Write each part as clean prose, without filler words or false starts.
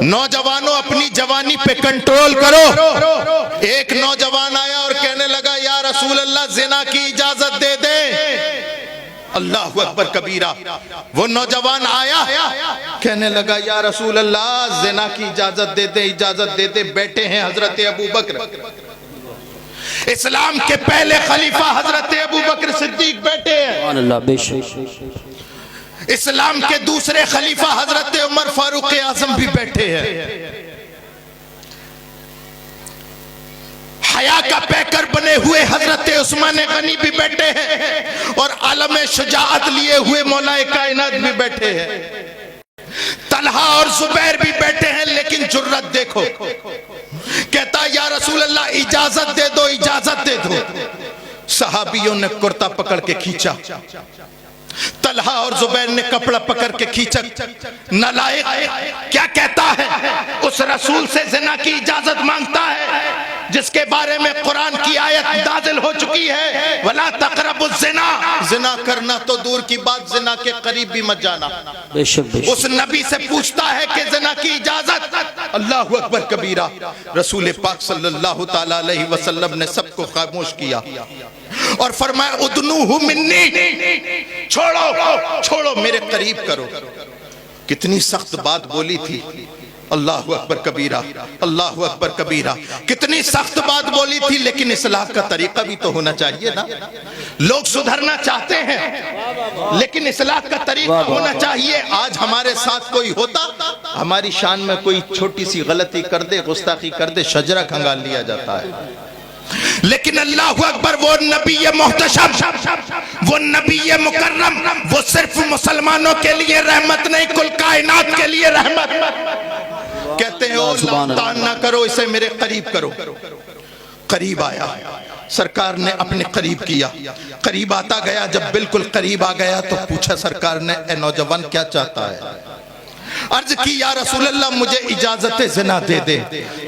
नौजवानों अपनी जवानी पे कंट्रोल करो। एक नौजवान आया और कहने लगा या रसूल अल्लाह जिना की इजाजत दे दे। अल्लाहु अकबर कबीरा। वो नौजवान आया कहने लगा या रसूल अल्लाह जिना की इजाजत दे दे, इजाजत दे दे। बैठे हैं हजरत अबू बकर, इस्लाम के पहले खलीफा हजरत अबू बकर सिद्दीक बैठे हैं। इस्लाम के दूसरे खलीफा हजरत उमर फारूक आजम भी बैठे हैं। हया का पैकर बने हुए हजरत उस्मान गनी भी बैठे हैं और आलम शुजाअत लिए हुए मौलाए कायनात भी बैठे हैं। तलहा और जुबैर भी बैठे हैं, लेकिन जुर्रत देखो, कहता या रसूल अल्लाह इजाजत दे दो, इजाजत दे दो। सहाबियों ने कुर्ता पकड़ के खींचा, तलहा और जुबैर ने कपड़ा पकड़ के खींचा। नालायक क्या कहता है, उस रसूल से जिना की इजाजत मांगता है जिसके बारे में कुरान की आयत नाज़िल हो चुकी है, वला तक़रबुज़ ज़िना। जिना करना तो दूर की बात, जिना के करीब भी मत जाना। उस नबी से पूछता है कि जिना की इजाजत। अल्लाहु अकबर कबीरा। रसूल पाक सल्लल्लाहु ताला अलैहि वसल्लम ने सबको खामोश किया और फरमाया उदनूहु मिन्नी, छोड़ो छोड़ो, मेरे करीब करो। कितनी सख्त बात बोली थी। अल्लाहु अकबर कबीरा, अल्लाहु अकबर कबीरा। कितनी सख्त बात बोली थी, लेकिन इस्लाह का तरीका भी तो होना चाहिए ना। लोग सुधरना चाहते हैं, लेकिन इस्लाह का तरीका होना चाहिए। आज हमारे साथ कोई होता, हमारी शान में कोई छोटी सी गलती कर दे, गुस्ताखी कर दे, शजरा खंगाल लिया जाता है। लेकिन अल्लाहु अकबर, वो नबी मोहतशम, वो नबी मुकर्रम, वो सिर्फ मुसलमानों के लिए रहमत नहीं, कुल कायनात के लिए रहमत। कहते हैं ओ लातान ना करो, इसे मेरे करीब करो। करीब आया, सरकार ने अपने करीब किया। करीब आता गया, जब बिल्कुल करीब आ गया तो पूछा सरकार ने, ए नौजवान क्या चाहता है? अर्ज की या रसूल अल्लाह मुझे इजाजत जिना दे दे।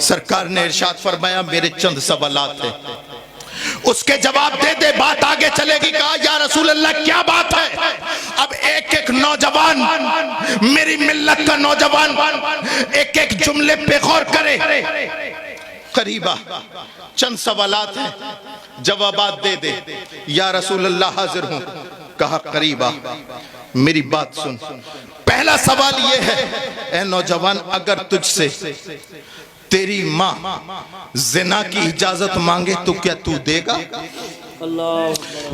सरकार ने इरशाद फरमाया मेरे चंद सवालात हैं, उसके जवाब दे दे, बात आगे चलेगी। कहा या रसूल अल्लाह क्या बात है? अब एक एक नौजवान, मेरी मिल्लत का नौजवान, एक एक जुमले पे गौर करे। करीबा चंद सवालात हैं, जवाबात दे दे। या रसूल अल्लाह हाजिर हूं। कहा करीबा मेरी बात सुन। पहला सवाल यह है, ए नौजवान, अगर तुझसे तेरी माँ जिना की इजाजत मांगे तो क्या तू देगा?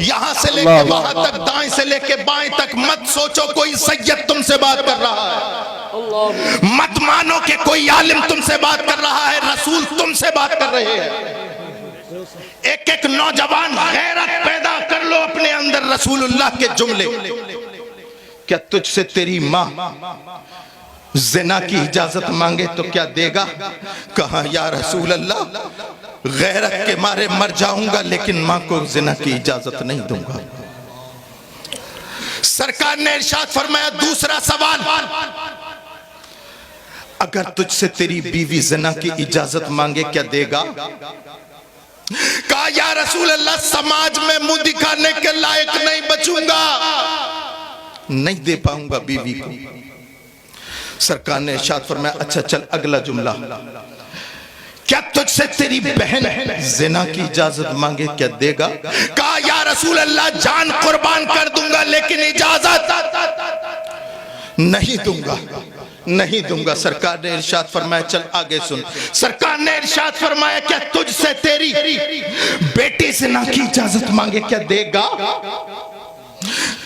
यहां से लेके वहां तक, दाएं से लेके बाएं तक मत सोचो कोई सैयद तुमसे बात कर रहा है, मत मानो कि कोई आलिम तुमसे बात कर रहा है, रसूल तुमसे बात कर रहे हैं। एक एक नौजवान गैरत पैदा कर लो अपने अंदर। रसूलुल्लाह के जुमले, क्या तुझसे तेरी माँ जिना की इजाजत मांगे तो क्या देगा? कहा या रसूल अल्लाह गैरत के मारे मर जाऊंगा, लेकिन माँ को जिना की इजाजत नहीं दूंगा। सरकार ने इरशाद फरमाया दूसरा सवाल, अगर तुझसे तेरी बीवी जिना की इजाजत मांगे क्या देगा? कहा या रसूल अल्लाह समाज में मुंह दिखाने के लायक नहीं बचूंगा, नहीं दे पाऊंगा बीवी को। सरकार ने इरशाद फरमाया अच्छा चल अगला जुमला, क्या तुझसे तेरी बहन जिना की इजाजत मांगे क्या देगा? कहा या रसूल अल्लाह जान कुर्बान कर दूंगा, लेकिन इजाजत नहीं दूंगा, नहीं दूंगा। सरकार ने इरशाद फरमाया चल आगे सुन। सरकार ने इरशाद फरमाया क्या तुझसे तेरी बेटी जिना की इजाजत मांगे क्या देगा?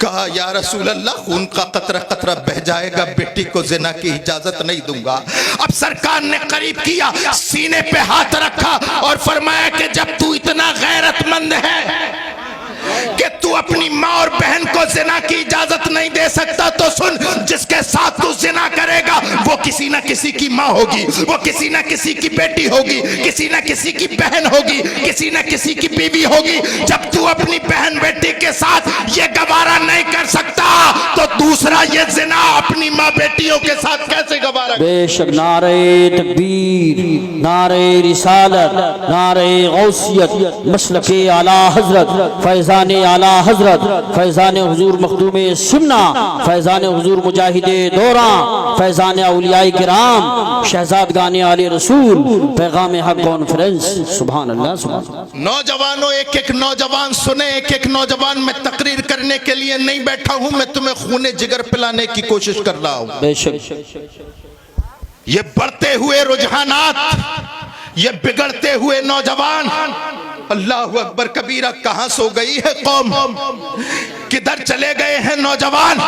कहा या रसूल अल्लाह खून का कतरा कतरा बह जाएगा, बेटी को जिना की इजाजत नहीं दूंगा। अब सरकार ने करीब किया, सीने पे हाथ रखा और फरमाया कि जब तू इतना गैरतमंद है कि तू अपनी माँ और बहन को जिना की इजाजत नहीं दे सकता, तो सुन, जिसके साथ तू जिना करेगा वो किसी ना किसी की माँ होगी, वो किसी ना किसी की बेटी होगी, किसी ना किसी की बहन होगी, किसी ना किसी की बीवी होगी। जब तू अपनी बहन बेटी के साथ ये गवारा नहीं कर सकता, तो दूसरा ये जिना अपनी माँ बेटियों के साथ कैसे गवारा? बेशक नारे तकबीर, नारे रिसालत, नारे गौसियत, मसलके आला हजरत फैज़ान फैज़ान आला हजरत, फैज़ान हुजूर मखदूम सुन्ना, फैज़ान हुजूर मुजाहिद दौरा, फैज़ान औलियाए किराम, शहजादगान आले रसूल, पैगाम हक कॉन्फ्रेंस। सुभान अल्लाह, सुभान अल्लाह। नौजवानों, एक एक नौजवान सुने, एक एक नौजवान। मैं तकरीर करने के लिए नहीं बैठा हूं, मैं तुम्हें खूने जिगर पिलाने की कोशिश कर रहा हूं। बेशक ये बढ़ते हुए रुझानात, ये बिगड़ते हुए नौजवान, अल्लाह अकबर कबीरा, कहां सो गई है कौम, किधर चले गए हैं नौजवान।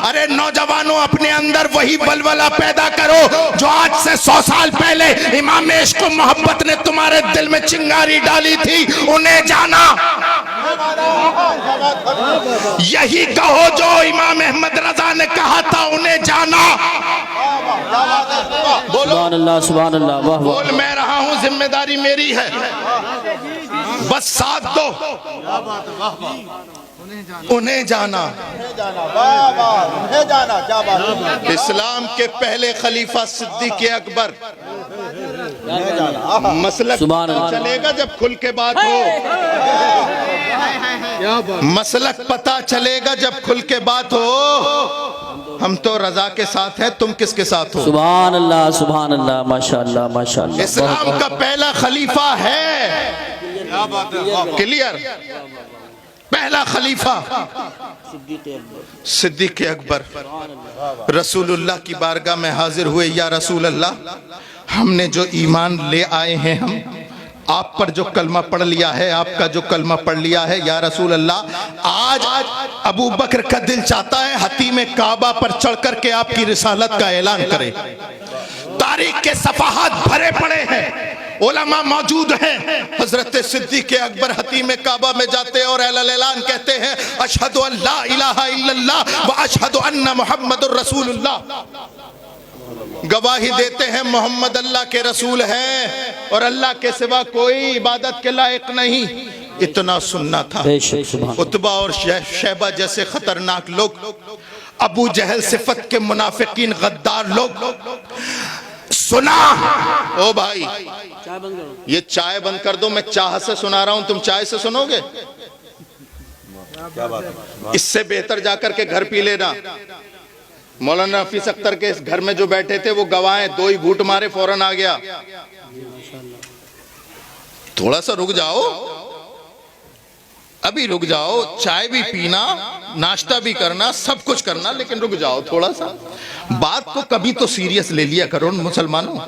अरे नौजवानों, अपने अंदर वही बलबला पैदा करो जो आज से 100 साल पहले इमाम इश्क को मोहब्बत ने तुम्हारे दिल में चिंगारी डाली थी। उन्हें जाना, यही कहो जो इमाम अहमद रजा ने कहा था, उन्हें जाना। बोलो सुभान अल्लाह, सुभान अल्लाह, वाह वाह। बोल मैं रहा हूं, जिम्मेदारी मेरी है, बस साथ दो। उन्हें जाना, इस्लाम के पहले खलीफा सिद्दीक़ अकबर। मसलक सुभान अल्लाह। चलेगा जब खुल के बात हो, मसलक पता चलेगा जब खुल के बात हो। हम तो रजा के साथ हैं, तुम किसके साथ हो? सुभान अल्लाह, सुभान अल्लाह, माशाअल्लाह, माशाअल्लाह। इस्लाम का पहला खलीफा है, क्लियर, पहला खलीफा सिद्दीक़ अकबर। रसूलुल्लाह की बारगाह में हाजिर हुए, या रसूल अल्लाह, हमने जो ईमान ले आए हैं, हम आप पर जो कलमा पढ़ लिया है, आपका जो कलमा पढ़ लिया है, या रसूल अल्लाह, आज अबू बकर का दिल चाहता है हतीम काबा पर चढ़ करके आपकी रिसालत का ऐलान करे। तारीख के सफाहात भरे पड़े हैं, उलमा मौजूद हैं। हजरत सिद्दीक़ अकबर हतीम काबा में जाते और ऐलान कहते हैं, अशहदु अल्ला इलाहा इल्लल्लाह व अशहदु अन्ना मुहम्मदुर रसूलुल्लाह। गवाही देते हैं मोहम्मद अल्लाह के रसूल हैं और अल्लाह के सिवा कोई इबादत के लायक नहीं। इतना सुनना था। उतबा और शैबा जैसे खतरनाक लोग, अबू जहल सिफत के मुनाफिकीन गद्दार लोग, सुना। ओ भाई, ये चाय बंद कर दो, मैं चाह से सुना रहा हूं, तुम चाय से सुनोगे? इससे बेहतर जाकर के घर पी लेना। मौलाना हफीज अख्तर के इस घर में जो बैठे थे वो गवाह, 2 ही घूंट मारे फौरन आ गया। थोड़ा सा रुक जाओ, अभी रुक जाओ, चाय भी पीना, नाश्ता भी करना, सब कुछ करना, लेकिन रुक जाओ थोड़ा सा। बात को कभी तो सीरियस ले लिया करो मुसलमानों।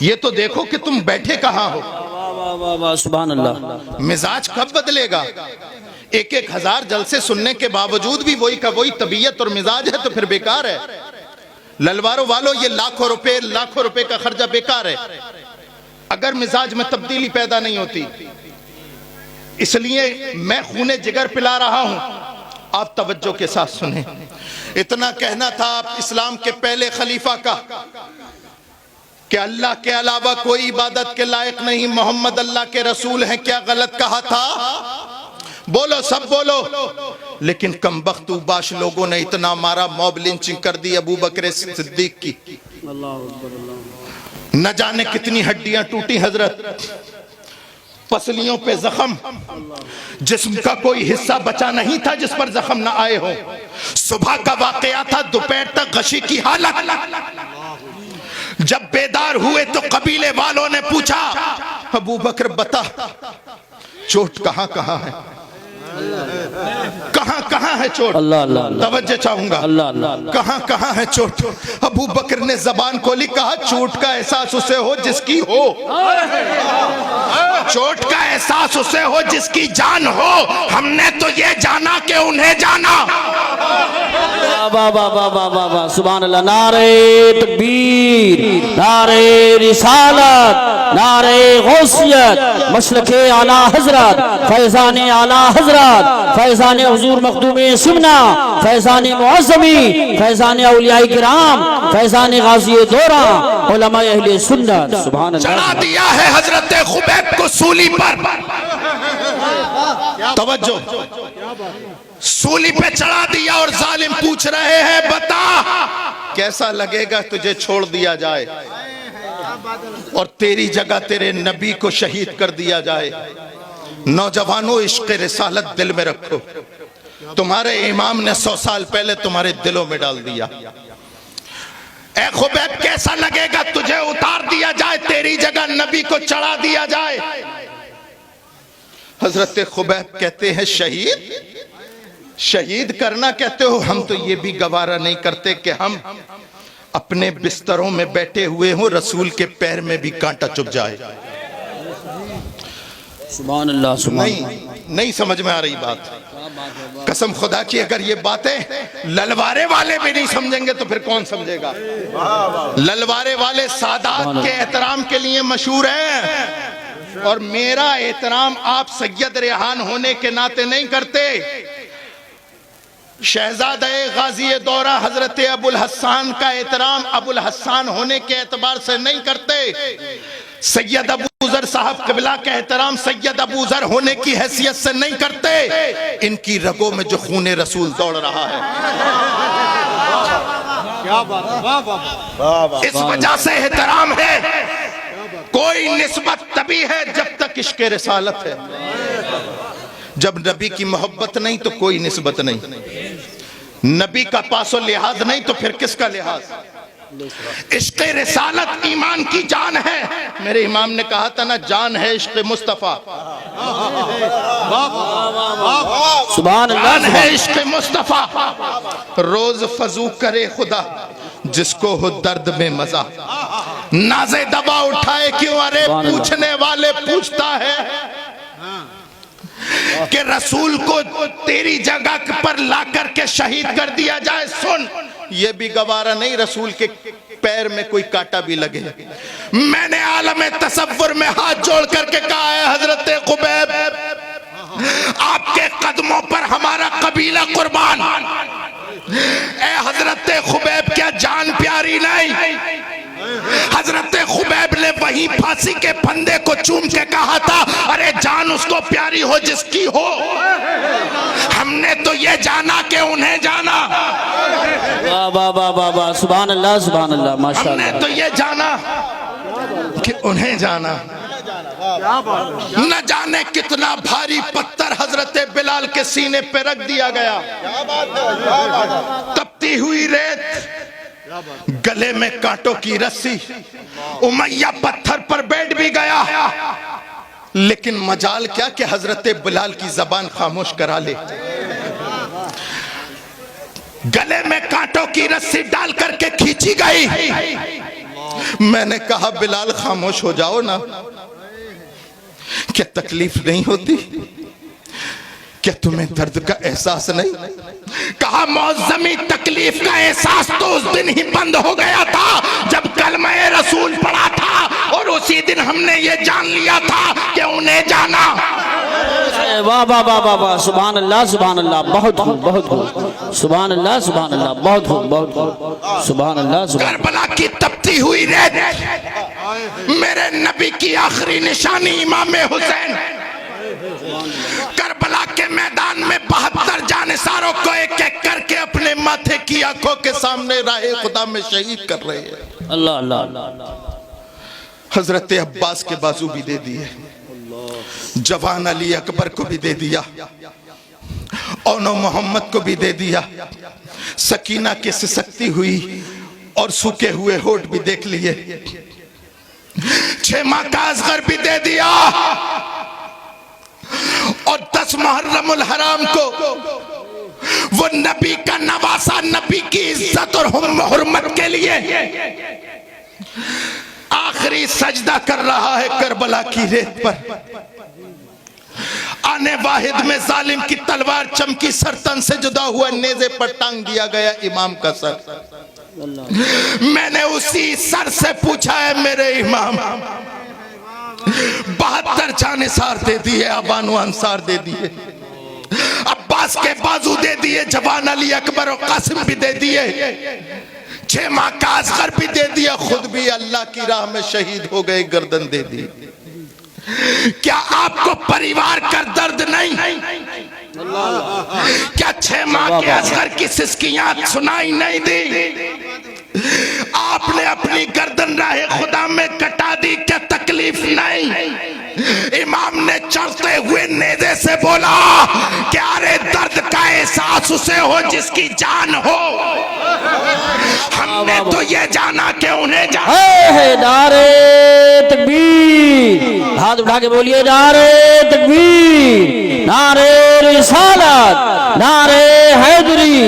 ये तो देखो कि तुम बैठे कहां हो। सुभान अल्लाह। मिजाज कब बदलेगा? 1-1 हजार जलसे सुनने के बावजूद भी वही का वही तबीयत और मिजाज है, तो फिर बेकार है। ललवारों वालों, ये लाखों रुपए का खर्चा बेकार है अगर मिजाज में तब्दीली पैदा नहीं होती। इसलिए मैं खूने जिगर पिला रहा हूं, आप तवज्जो के साथ सुने। इतना कहना था आप इस्लाम के पहले खलीफा का कि अल्लाह के अलावा कोई इबादत के लायक नहीं, मोहम्मद अल्लाह के रसूल हैं। क्या गलत कहा था? बोलो, सब बोलो। लेकिन कमबख्त उबाश लोगों ने इतना मारा, मॉब लिंचिंग कर दी अबू बकर सिद्दीक की। न जाने कितनी हड्डियां टूटी हजरत, पसलियों पे जख्म, जिस्म का कोई हिस्सा बचा नहीं था जिस पर जख्म न आए हो। सुबह का वाकया था, दोपहर तक गशी की हालत। जब बेदार हुए तो कबीले वालों ने पूछा, अबू बकर बता चोट कहां कहां है, कहां कहां है चोट? अल्लाह अल्लाह, तवज्जो चाहूंगा। अल्लाह अल्लाह, कहां कहां है चोट? अबू बकर ने जबान खोली, कहा चोट का एहसास उसे हो जिसकी हो, चोट का एहसास उसे हो जिसकी जान हो। हमने तो ये जाना कि उन्हें जाना। सुभान अल्लाह। नारे तकबीर, नारे रिसालत, नारे गौसियत, मसलके आला हजरत, फैजान आला हजरत, फैजान हुजूर मखदूम सुन्ना, फैजान मुअज़्ज़मी, फैजान औलियाए किराम, फैजान गाज़ी दौरा, उलमा अहले सुन्नत। सुभान अल्लाह। चढ़ा दिया है हजरत खुबैब को सूली पर। तवज्जो, सूली पे चढ़ा दिया और जालिम पूछ रहे हैं, बता कैसा लगेगा तुझे छोड़ दिया जाए और तेरी जगह तेरे नबी को शहीद कर दिया जाए। नौजवानों, इश्क रिसालत दिल में रखो। तुम्हारे इमाम ने 100 साल पहले तुम्हारे दिलों में डाल दिया। ए खुबैब, कैसा लगेगा तुझे उतार दिया जाए, तेरी जगह नबी को चढ़ा दिया जाए। हजरत खुबैब कहते हैं, शहीद करना कहते हो, हम तो ये भी गवारा नहीं करते कि हम अपने बिस्तरों में बैठे हुए हों, रसूल के पैर में भी कांटा चुभ जाए। सुभान अल्लाह, सुभान नहीं समझ में आ रही बात। कसम खुदा की, अगर ये बातें ललवारे वाले भी नहीं समझेंगे तो फिर कौन समझेगा। ललवारे वाले सादात के एहतराम के लिए मशहूर हैं, और मेरा एहतराम आप सैयद रेहान होने के नाते नहीं करते। शहजादे गाजी दौरा हजरत अबुल हसन का एहतराम अबुल हसन होने के एतबार से नहीं करते। सैयद अबू ज़र साहब क़िबला का एहतराम सैयद अबू ज़र होने की हैसियत से नहीं करते। इनकी रगों में जो खूने रसूल दौड़ रहा है, क्या बात, इस वजह से एहतराम है। कोई निस्बत तभी है जब तक इश्क़ रिसालत है। जब नबी की मोहब्बत नहीं तो कोई निस्बत नहीं। नबी का पासो लिहाज नहीं तो फिर किसका लिहाज। इश्क़ रिसालत ईमान की जान है। मेरे इमाम ने कहा था ना, जान है इश्क़ मुस्तफ़ा, सुभान अल्लाह, जान है इश्क़ मुस्तफ़ा। रोज फजू करे खुदा जिसको हो दर्द में मजा, नाज़े दबा उठाए क्यों, अरे पूछने वाले पूछता है कि रसूल को तेरी जगह पर ला करके शहीद कर दिया जाए। सुन, ये भी गवारा नहीं रसूल के पैर में कोई कांटा भी लगे। मैंने आलम तसव्वुर में हाथ जोड़ करके कहा है, हजरत खुबैब, आपके कदमों पर हमारा कबीला कुर्बान। ए हजरत खुबैब, क्या जान प्यारी नहीं? हजरत खुबैब ने वहीं फांसी के फंदे को चूम के कहा था, अरे जान उसको प्यारी हो जिसकी हो। हमने तो ये जाना कि उन्हें जाना। वाह वाह वाह वाह वाह, सुभान अल्लाह, सुभान अल्लाह, माशाअल्लाह। हमने तो ये जाना कि उन्हें जाना। न जाने कितना भारी पत्थर हजरत बिलाल के सीने पे रख दिया गया। तपती हुई रेत, गले में कांटों की रस्सी। उमैया पत्थर पर बैठ भी गया, लेकिन मजाल क्या कि हजरत बिलाल की जबान खामोश करा ले। गले में कांटों की रस्सी डाल करके खींची गई। मैंने कहा, बिलाल खामोश हो जाओ ना, क्या तकलीफ नहीं होती? क्या तुम्हें दर्द का एहसास नहीं? कहा, मौज़मी तकलीफ का एहसास तो उस दिन ही बंद हो गया था जब कलमा रसूल पढ़ा था, और उसी दिन हमने ये जान लिया था कि उन्हें जाना। वाह वाह वाह वाह वाह, सुभान अल्लाह, सुभान अल्लाह, बहुत खूब, बहुत खूब, सुभान अल्लाह, सुभान अल्लाह, बहुत खूब, बहुत खूब, सुभान अल्लाह। करबला की तपती हुई रेत, मेरे नबी की आखिरी निशानी इमाम हुसैन करबला के मैदान में 72 जानिसारों को एक एक करके अपने माथे की आंखों के सामने राहे खुदा में शहीद कर रहे हैं। अल्लाह अल्लाह अल्लाह। हजरत अब्बास के बाजू भी दे दिए, जवान अली अकबर को भी दे दिया, औनो मोहम्मद को भी दे दिया, सकीना की सिसकती हुई और सूखे हुए होठ भी देख लिए, 6 माह का असगर भी दे दिया, और 10 मुहर्रमुल हराम को वो नबी का नवासा, नबी की इज्जत और हुर्मत के लिए आखिरी सजदा कर रहा है करबला की रेत पर। आने वाहिद में जालिम की तलवार चमकी, सरतन से जुदा हुआ नेज़े पर टांग दिया गया इमाम का सर। मैंने उसी सर से पूछा है, मेरे इमाम, 72 जानिसार दे दिए, अबानो अंसार दे दिए, अब्बास के बाजू दे दिए, जवान अली अकबर और कासिम भी दे दिए, 6 माह का असगर भी दे दिया, खुद भी अल्लाह की राह में शहीद हो गए, गर्दन दे दी। क्या आपको परिवार का दर्द नहीं? क्या 6 माह के असगर की सिसकियां सुनाई नहीं दी? आपने अपनी गर्दन राहे खुदा में कटा दी, क्या तकलीफ नहीं? इमाम ने चढ़ते हुए नेज़े से बोला कि अरे दर्द का एहसास उसे हो जिसकी जान हो। हमने तो ये जाना कि उन्हें है नारे तकबीर, हाथ उठा के बोलिए नारे तकबीर, नारे रिसालत, नारे हैदरी,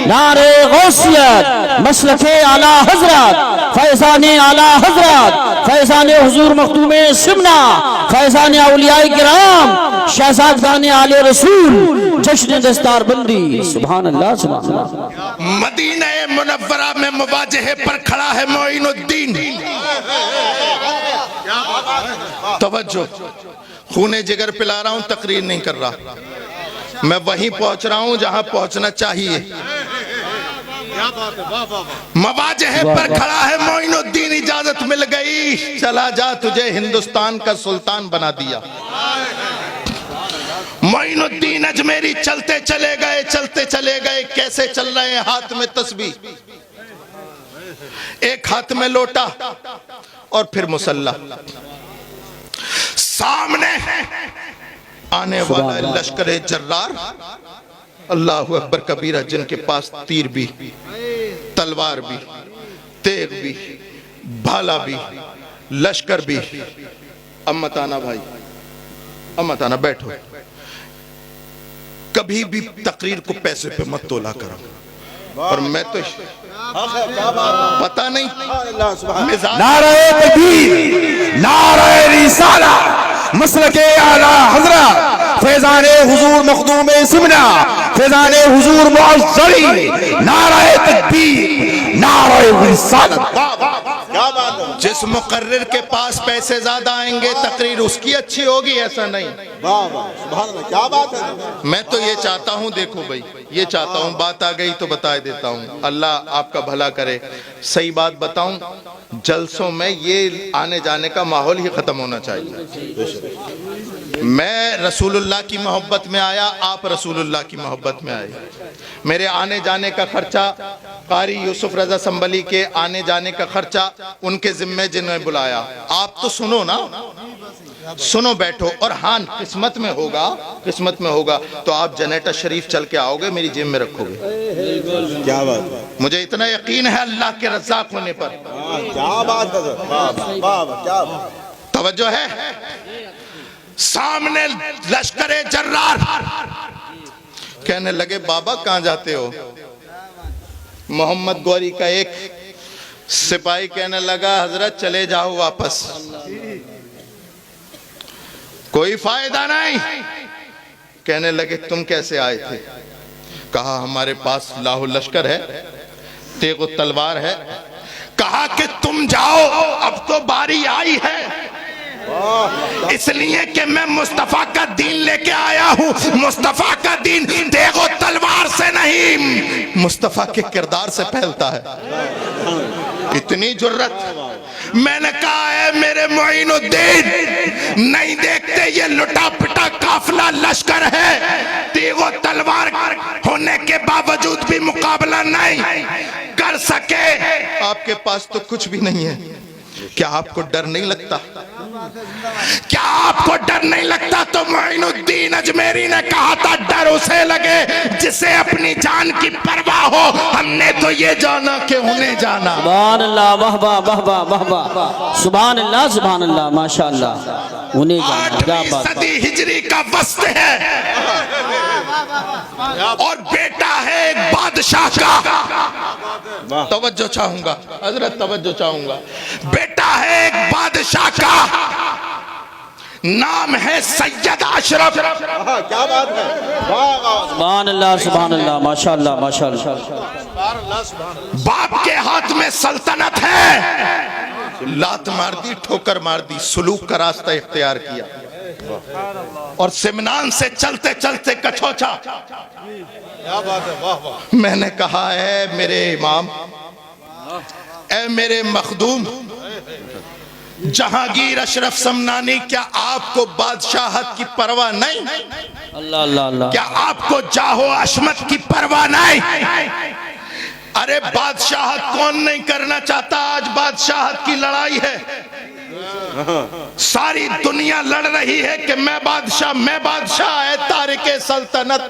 नारे गौसियत, मसलके आला हजरत, फैज़ाने आला हजरत, फैज़ाने हुजूर मखदूमे सिमना, फैज़ाने औलियाए किराम, शहजादाने आले रसूल, जश्न दस्तार बंदी। सुभान अल्लाह सुभान अल्लाह। मदीना मुनव्वरा में मुवाजहे पर खड़ा है मोइनुद्दीन। तवज्जो, खूने जिगर पिला रहा हूं, तकरीर नहीं कर रहा। मैं वहीं पहुंच रहा हूं जहां पहुंचना चाहिए। मवाजहे पर खड़ा है मोइनुद्दीन, इजाजत मिल गई, चला जा, तुझे हिंदुस्तान का सुल्तान बना दिया। मोइनुद्दीन अजमेरी चलते चले गए, चलते चले गए। कैसे चल रहे हैं? हाथ में तस्बीह, एक हाथ में लोटा और फिर मुसल्ला। सामने आने वाला लश्कर जर्रार, अल्लाहु अकबर कबीरा, जिनके पास तीर भी, तलवार भी, तेग भी, भाला भी, लश्कर भी। अम्मत आना भाई, अम्मत आना, बैठो। कभी भी तकरीर को पैसे पे मत तोला करो। और मैं तो पता नहीं, नारे तकबीर, नारे रिसाला, मसलके आला हजरत, फैज़ाने हुजूर मखदूमे सिमना, फैज़ाने हुजूर मुअज़्ज़री, नारे तकबीर, नारे रिसालत। जिस मुकर्रिर के पास पैसे ज्यादा आएंगे तकरीर उसकी अच्छी होगी, ऐसा नहीं। क्या बात है। मैं तो ये चाहता हूँ, देखो भाई, ये चाहता हूँ, बात आ गई तो बता देता हूँ, अल्लाह आपका भला करे। सही बात बताऊं, जलसों में ये आने जाने का माहौल ही खत्म होना चाहिए। मैं रसूलुल्लाह की मोहब्बत में आया, आप रसूलुल्लाह की मोहब्बत में आए। मेरे आने जाने का खर्चा, कारी यूसुफ रजा संबली के आने जाने का खर्चा उनके जिम्मे जिन्हें बुलाया। आप तो सुनो ना, सुनो, बैठो। और हाँ, किस्मत में होगा, किस्मत में होगा तो आप जनरेटर शरीफ चल के आओगे, मेरी जेब में रखोगे। क्या बात, मुझे इतना यकीन है अल्लाह के रज़ाक होने पर। क्या बात है। तवज्जो है। सामने लश्करे जर्रार कहने लगे, बाबा कहां जाते हो? मोहम्मद गौरी का एक सिपाही कहने लगा, हजरत चले जाओ वापस, कोई फायदा नहीं। कहने लगे, तुम कैसे आए थे? कहा, हमारे पास लाहौ लश्कर है, तेगो तलवार है। कहा कि तुम जाओ, अब तो बारी आई है, इसलिए कि मैं मुस्तफा का दीन लेके आया हूं। मुस्तफा का दीन तेगो तलवार से नहीं, मुस्तफा के किरदार से फैलता है। इतनी जुर्रत। मैंने कहा है मेरे मोइनुद्दीन, नहीं देखते ये लुटा पिटा काफिला लश्कर है, तेगो तलवार होने के बावजूद भी मुकाबला नहीं कर सके। आपके पास तो कुछ भी नहीं है, क्या आपको डर नहीं लगता? क्या आपको डर नहीं लगता? तो मोइनुद्दीन अजमेरी ने कहा था, डर उसे लगे जिसे अपनी जान की परवाह हो। हमने तो ये जाना कि उन्हें जाना। सुभान अल्लाह, वाह वाह वाह वाह वाह वाह, सुभान अल्लाह सुभान अल्लाह, माशाअल्लाह, उन्हें जाना। क्या 8वीं बात, सदी हिजरी का वस्त है और बेटा है एक बादशाह का। तवज्जो चाहूंगा हजरत, तवज्जो चाहूंगा। बेटा है एक बादशाह का, नाम है सैयद अशरफ। क्या बात है। सुभान अल्लाह सुभान अल्लाह, माशाअल्लाह माशाअल्लाह। बाप के हाथ में सल्तनत है, लात मार दी, ठोकर मार दी, सुलूक का रास्ता इख्तियार किया और सिमनान से चलते चलते कछोचा। क्या बात है। वाह वाह। मैंने कहा है मेरे इमाम, ए मेरे मखदूम जहांगीर अशरफ समनानी, क्या आपको बादशाहत की परवाह नहीं? अल्लाह अल्लाह अल्लाह। क्या आपको जाहो अशमत की परवाह नहीं? अरे बादशाहत कौन नहीं करना चाहता? आज बादशाहत की लड़ाई है। सारी दुनिया लड़ रही है कि मैं बादशाह है तारिके सल्तनत।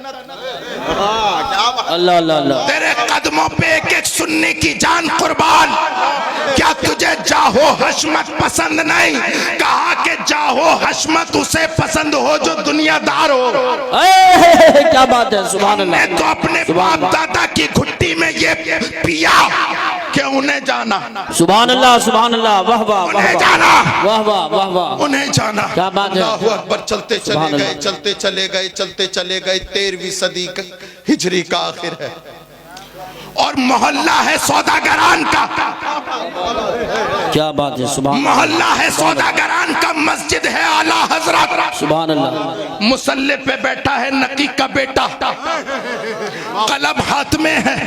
अल्लाह अल्लाह अल्लाह। तेरे कदमों पे एक एक सुन्नी की जान कुर्बान। क्या तुझे जाहो हशमत पसंद नहीं? कहा कि जाहो हशमत उसे पसंद हो जो दुनियादार हो। क्या बात है, सुभान अल्लाह। मैं तो अपने बाप दादा की घुट्टी में ये पिया कि उन्हें जाना। सुभान अल्लाह सुभान अल्लाह। वाह वाह वाह उन्हें वाह जाना, वाह वाह वाह वाह। उन्हें जाना। क्या बात है। अल्लाहू अकबर। चलते चले सुभान गए, अल्लाह। चलते चले गए, चलते चले गए। 13वीं सदी हिजरी का आखिर है और मोहल्ला है सौदागरान का। क्या बात है, सुभान मोहल्ला है सौदागरान का, मस्जिद है आला हजरत। सुभान अल्लाह। मुसल्ले पे बैठा है नकी का बेटा, कलम हाथ में है,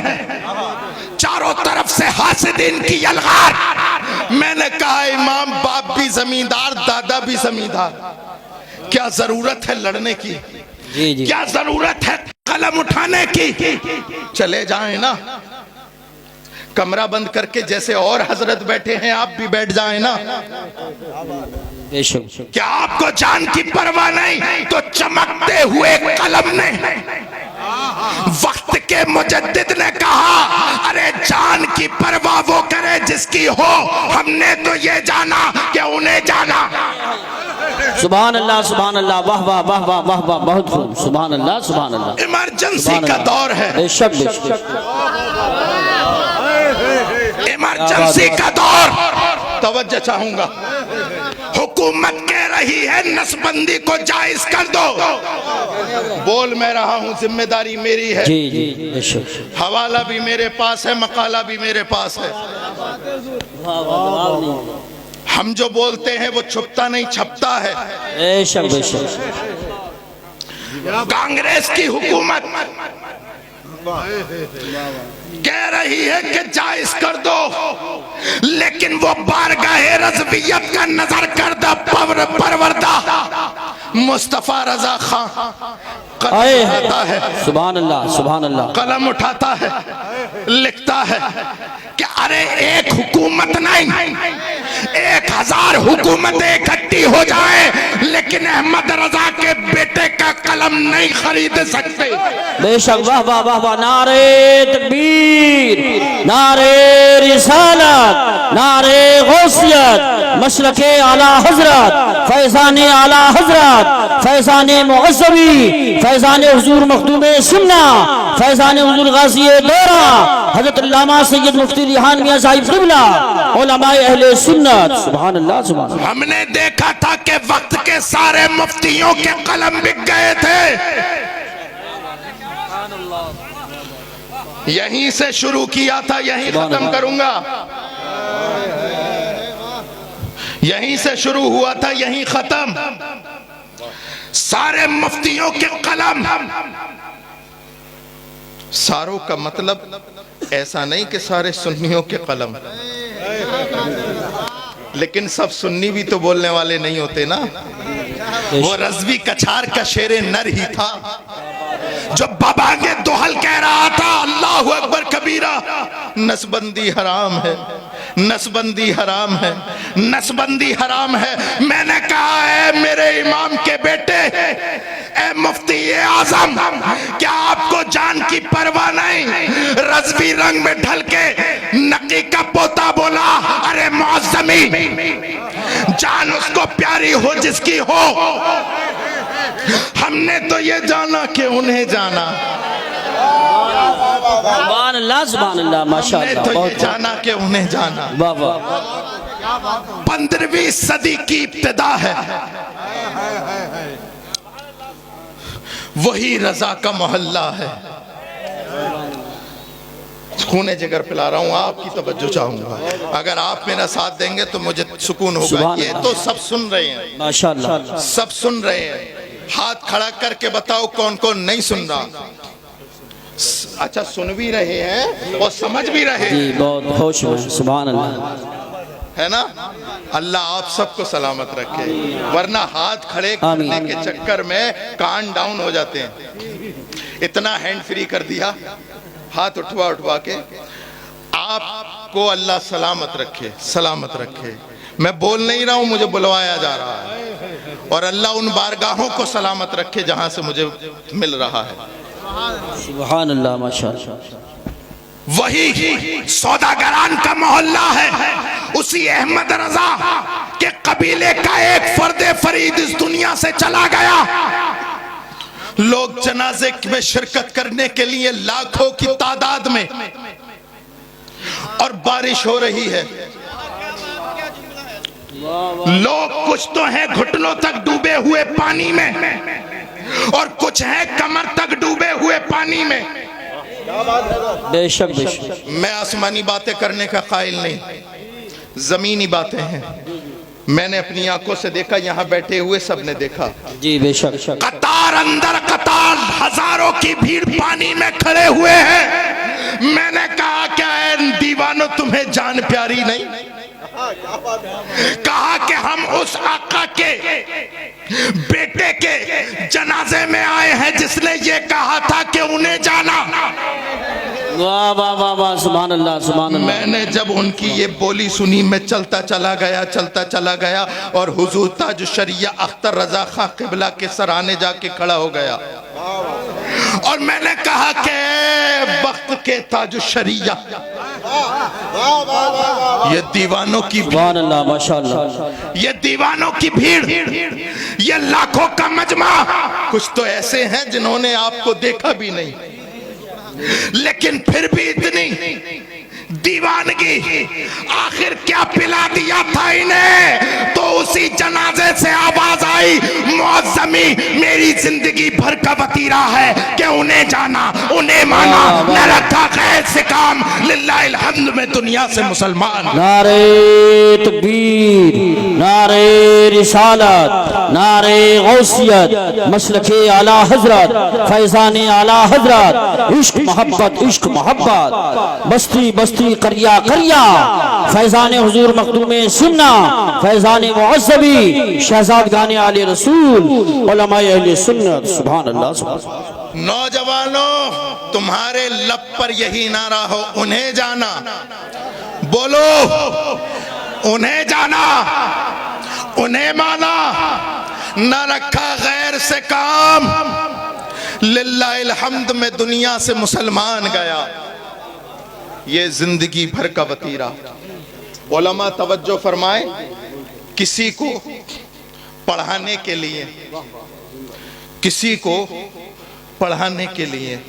चारों तरफ से हासिदीन की यलगार। मैंने कहा इमाम बाप भी जमींदार, दादा भी जमींदार, क्या जरूरत है लड़ने की? जी जी। क्या जरूरत है कलम उठाने की? चले जाएं ना, कमरा बंद करके जैसे और हजरत बैठे हैं आप भी बैठ जाएं ना। बेशक। क्या आपको जान की परवाह नहीं? तो चमकते हुए कलम ने वक्त के मुजद्दिद ने कहा अरे जान की परवाह वो करे जिसकी हो। हमने तो ये जाना कि उन्हें जाना। सुभान अल्लाह सुभान अल्लाह। वाह वाह वाह वाह वाह वाह। बहुत खूब। सुभान अल्लाह सुभान अल्लाह। इमरजेंसी का दौर है, बेशक बेशक। इमरजेंसी का दौर। तवज्जो चाहूंगा, हुकूमत कह रही है नसबंदी को जायज कर दो। बोल मैं रहा हूं, जिम्मेदारी मेरी है। जी जी बेशक। हवाला भी मेरे पास है, मकाला भी मेरे पास है। हम जो बोलते हैं वो छुपता नहीं छपता है। बेशक बेशक। कांग्रेस की हुकूमत कह रही है कि जायज कर दो, लेकिन वो बारगाहे रज़वियत का नजर कर दो परवरदा मुस्तफा रजा खान कलम उठाता है। सुभान अल्लाह सुभान अल्लाह। कलम उठाता है, लिखता है कि अरे एक हुकूमत नहीं, 1000 हुकूमतें इकट्ठी हो जाए लेकिन अहमद रजा के बेटे का कलम नहीं खरीद सकते। बेशक। वाह वाह वाह वाह। नारे तकबीर, नारे रिसालत, नारे गौसियत, मशरके आला हजरत, फैज़ाने आला हजरत, फैज़ाने मुअज़्ज़मी, फैज़ाने हुजूर मखदूम सुन्ना, फैज़ाने हुजूर गाज़ी दौरा, हज़रत अल्लामा सैयद मुफ्ती रिहान मियां साहिब क़िबला, उलमाए अहले सुन्नत। सुभान अल्लाह सुभान अल्लाह। हमने देखा था कि वक्त के सारे मुफ्तियों के कलम बिक गए थे। यहीं से शुरू किया था, यहीं खत्म करूंगा। यहीं से शुरू हुआ था, यहीं खत्म। सारे मुफ्तियों के कलम। सारों का मतलब ऐसा नहीं कि सारे सुन्नियों के कलम, लेकिन सब सुन्नी भी तो बोलने वाले नहीं होते ना। वो रज़वी कछार का शेरे नर ही था जो बाबांगे दोहल कह रहा था अल्लाहु अकबर कबीरा, नसबंदी हराम है, नसबंदी हराम है, नसबंदी हराम है। मैंने कहा है मेरे इमाम के बेटे, ए मुफ्ती आजम, क्या आपको जान की परवाह नहीं? रज़वी रंग में ढल के नकी का पोता बोला अरे मुअज़्ज़मी, जान उसको प्यारी हो जिसकी हो। हमने तो ये जाना कि उन्हें जाना। सुभान अल्लाह सुभान अल्लाह। माशाअल्लाह। हमने तो ये जाना कि उन्हें जाना। वाह वाह। 15वीं सदी की इब्तिदा है, वही रजा का मोहल्ला है। खूने जिगर पिला रहा हूँ, आपकी तवज्जो चाहूंगा। अगर आप मेरा साथ देंगे तो मुझे सुकून होगा। ये तो सब सुन रहे हैं, माशाअल्लाह सब सुन रहे हैं। हाथ खड़ा करके बताओ कौन कौन नहीं सुन रहा। अच्छा, सुन भी रहे हैं और समझ भी रहे जी, हैं, बहुत होश में। सुभान अल्लाह। है ना। अल्लाह आप सबको सलामत रखे, वरना हाथ खड़े करने के चक्कर में कान डाउन हो जाते हैं। इतना हैंड फ्री कर दिया, हाथ उठवा उठवा के। आपको अल्लाह सलामत रखे, सलामत रखे। मैं बोल नहीं रहा हूं, मुझे बुलवाया जा रहा है। और अल्लाह उन बारगाहों को सलामत रखे जहां से मुझे मिल रहा है। सुभान अल्लाह, माशाअल्लाह। वही सौदागरान का मोहल्ला है, उसी अहमद रजा के कबीले का एक फर्दे फरीद इस दुनिया से चला गया। लोग जनाजे में शिरकत करने के लिए लाखों की तादाद में, और बारिश हो रही है। लोग कुछ तो हैं घुटनों तक डूबे हुए पानी में, और कुछ हैं कमर तक डूबे हुए पानी में। बेशक बेशक। मैं आसमानी बातें करने का कायल नहीं, जमीनी बातें हैं। मैंने अपनी आंखों से देखा, यहाँ बैठे हुए सब ने देखा। जी बेशक। कतार अंदर कतार हजारों की भीड़ पानी में खड़े हुए हैं। मैंने कहा क्या है दीवानों, तुम्हें जान प्यारी नहीं? कहा कि हम उस आका के बेटे के जनाजे में आए हैं जिसने ये कहा था कि उन्हें जाना। वाह वाह वाह वाह, सुभान अल्लाह सुभान अल्लाह। मैंने जब उनकी ये बोली सुनी, मैं चलता चला गया और हुजूर ताज शरिया अख्तर रजा खां किबला के सराहने जाके खड़ा हो गया। और मैंने कहा कि वक्त के ताज शरिया, ये दीवानों की सुभान अल्लाह, माशाअल्लाह। ये दीवानों की भीड़, ये लाखों का मजमा। कुछ तो ऐसे हैं जिन्होंने आपको देखा भी नहीं, लेकिन फिर भी इतनी दीवानगी। आखिर क्या पिला दिया था इन्हें? तो उसी जनाजे से आवाज आई, मुअज़्ज़मी मेरी जिंदगी भर का वतीरा है कि उन्हें जाना, उन्हें माना, न रखा गैर से काम, लिल्लाहिल हम्द में दुनिया से मुसलमान। नारे तकबीर, नारे रिसालत, नारे गौसियत, मसलके आला हजरत, फैजाने आला हजरत, इश्क मोहब्बत, बस्ती बस्ती करिया करिया, फैजाने हुजूर मखदूमे सुन्ना, फैजाने मुअज़्ज़बी, शहजादगाने आले रसूल, उलमाए अहले सुन्नत। सुभान अल्लाह सुभान अल्लाह। नौजवानों, तुम्हारे लब पर यही नारा हो, उन्हें जाना। बोलो, उन्हें जाना, उन्हें माना, न रखा गैर से काम, लिल्लाहिल हम्द में दुनिया से मुसलमान गया। ये जिंदगी भर का वतीरा। उलमा तवज्जो फरमाए, किसी को पढ़ाने के लिए, किसी को पढ़ाने के लिए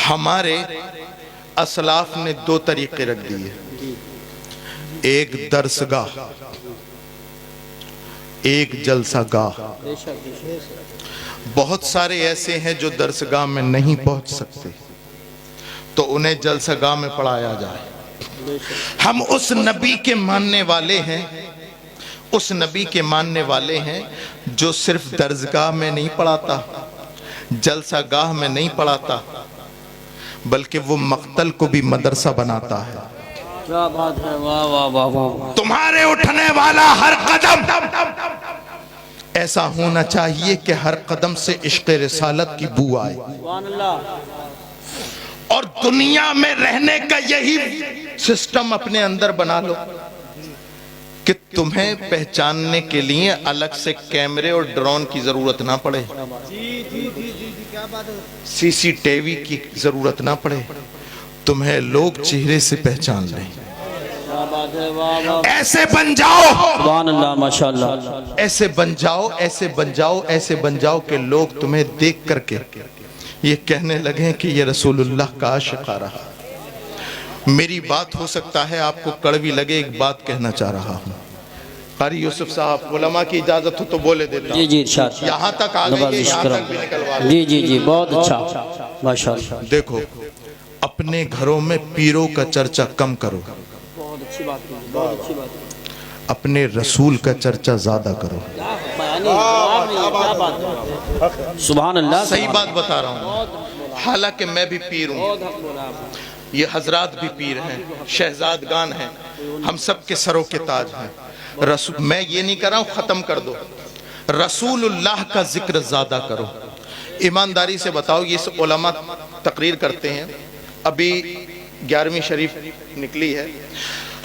हमारे असलाफ ने दो तरीके रख दिए। एक दरसगाह, एक जलसागाह। बहुत सारे ऐसे हैं जो दरसगाह में नहीं पहुंच सकते, तो उन्हें जलसागाह में पढ़ाया जाए। हम उस नबी के मानने वाले हैं, उस नबी के मानने वाले हैं जो सिर्फ दरसगाह में नहीं पढ़ाता, जलसागाह में नहीं पढ़ाता, बल्कि वो मक्तल को भी मदरसा बनाता है। क्या बात है, वाह वाह वाह वाह। तुम्हारे उठने वाला हर कदम ऐसा होना चाहिए कि हर कदम से इश्क़ रिसालत की बू आए। सुभान अल्लाह। और दुनिया में रहने का यही सिस्टम अपने अंदर बना लो कि तुम्हें पहचानने के लिए अलग से कैमरे और ड्रोन की जरूरत ना पड़े, सीसीटीवी की जरूरत ना पड़े, तुम्हें लोग चेहरे से पहचान लें। ऐसे बन जाओ, सुभान अल्लाह, माशाअल्लाह। ऐसे बन जाओ, ऐसे बन जाओ, ऐसे बन जाओ कि लोग तुम्हें देख करके ये कहने लगे कि ये रसूलुल्लाह का आशिक आ रहा। मेरी बात हो सकता है आपको कड़वी लगे, एक बात कहना चाह रहा हूँ। कारी यूसुफ साहब, उलमा की इजाजत हो तो बोले देता। जी जी, इरशाद। यहाँ तक आ गए, यहाँ तक भी निकलवा। जी जी जी, बहुत अच्छा, माशाअल्लाह। देखो, अपने घरों में पीरों का चर्चा कम करो, बहुत अच्छी बात है, बहुत अच्छी बात है। अपने रसूल का चर्चा ज्यादा करो। सुभान अल्लाह। सही बात बता रहा हूँ। हालांकि मैं भी पीर हूँ, ये हजरात भी पीर हैं, शहजादगान हैं, हम सब के सरों के ताज हैं। मैं ये नहीं कर रहा हूँ ख़त्म कर दो, रसूलुल्लाह का जिक्र ज़्यादा करो। ईमानदारी से बताओ, ये उलमा तकरीर करते हैं, अभी 11वीं शरीफ निकली है,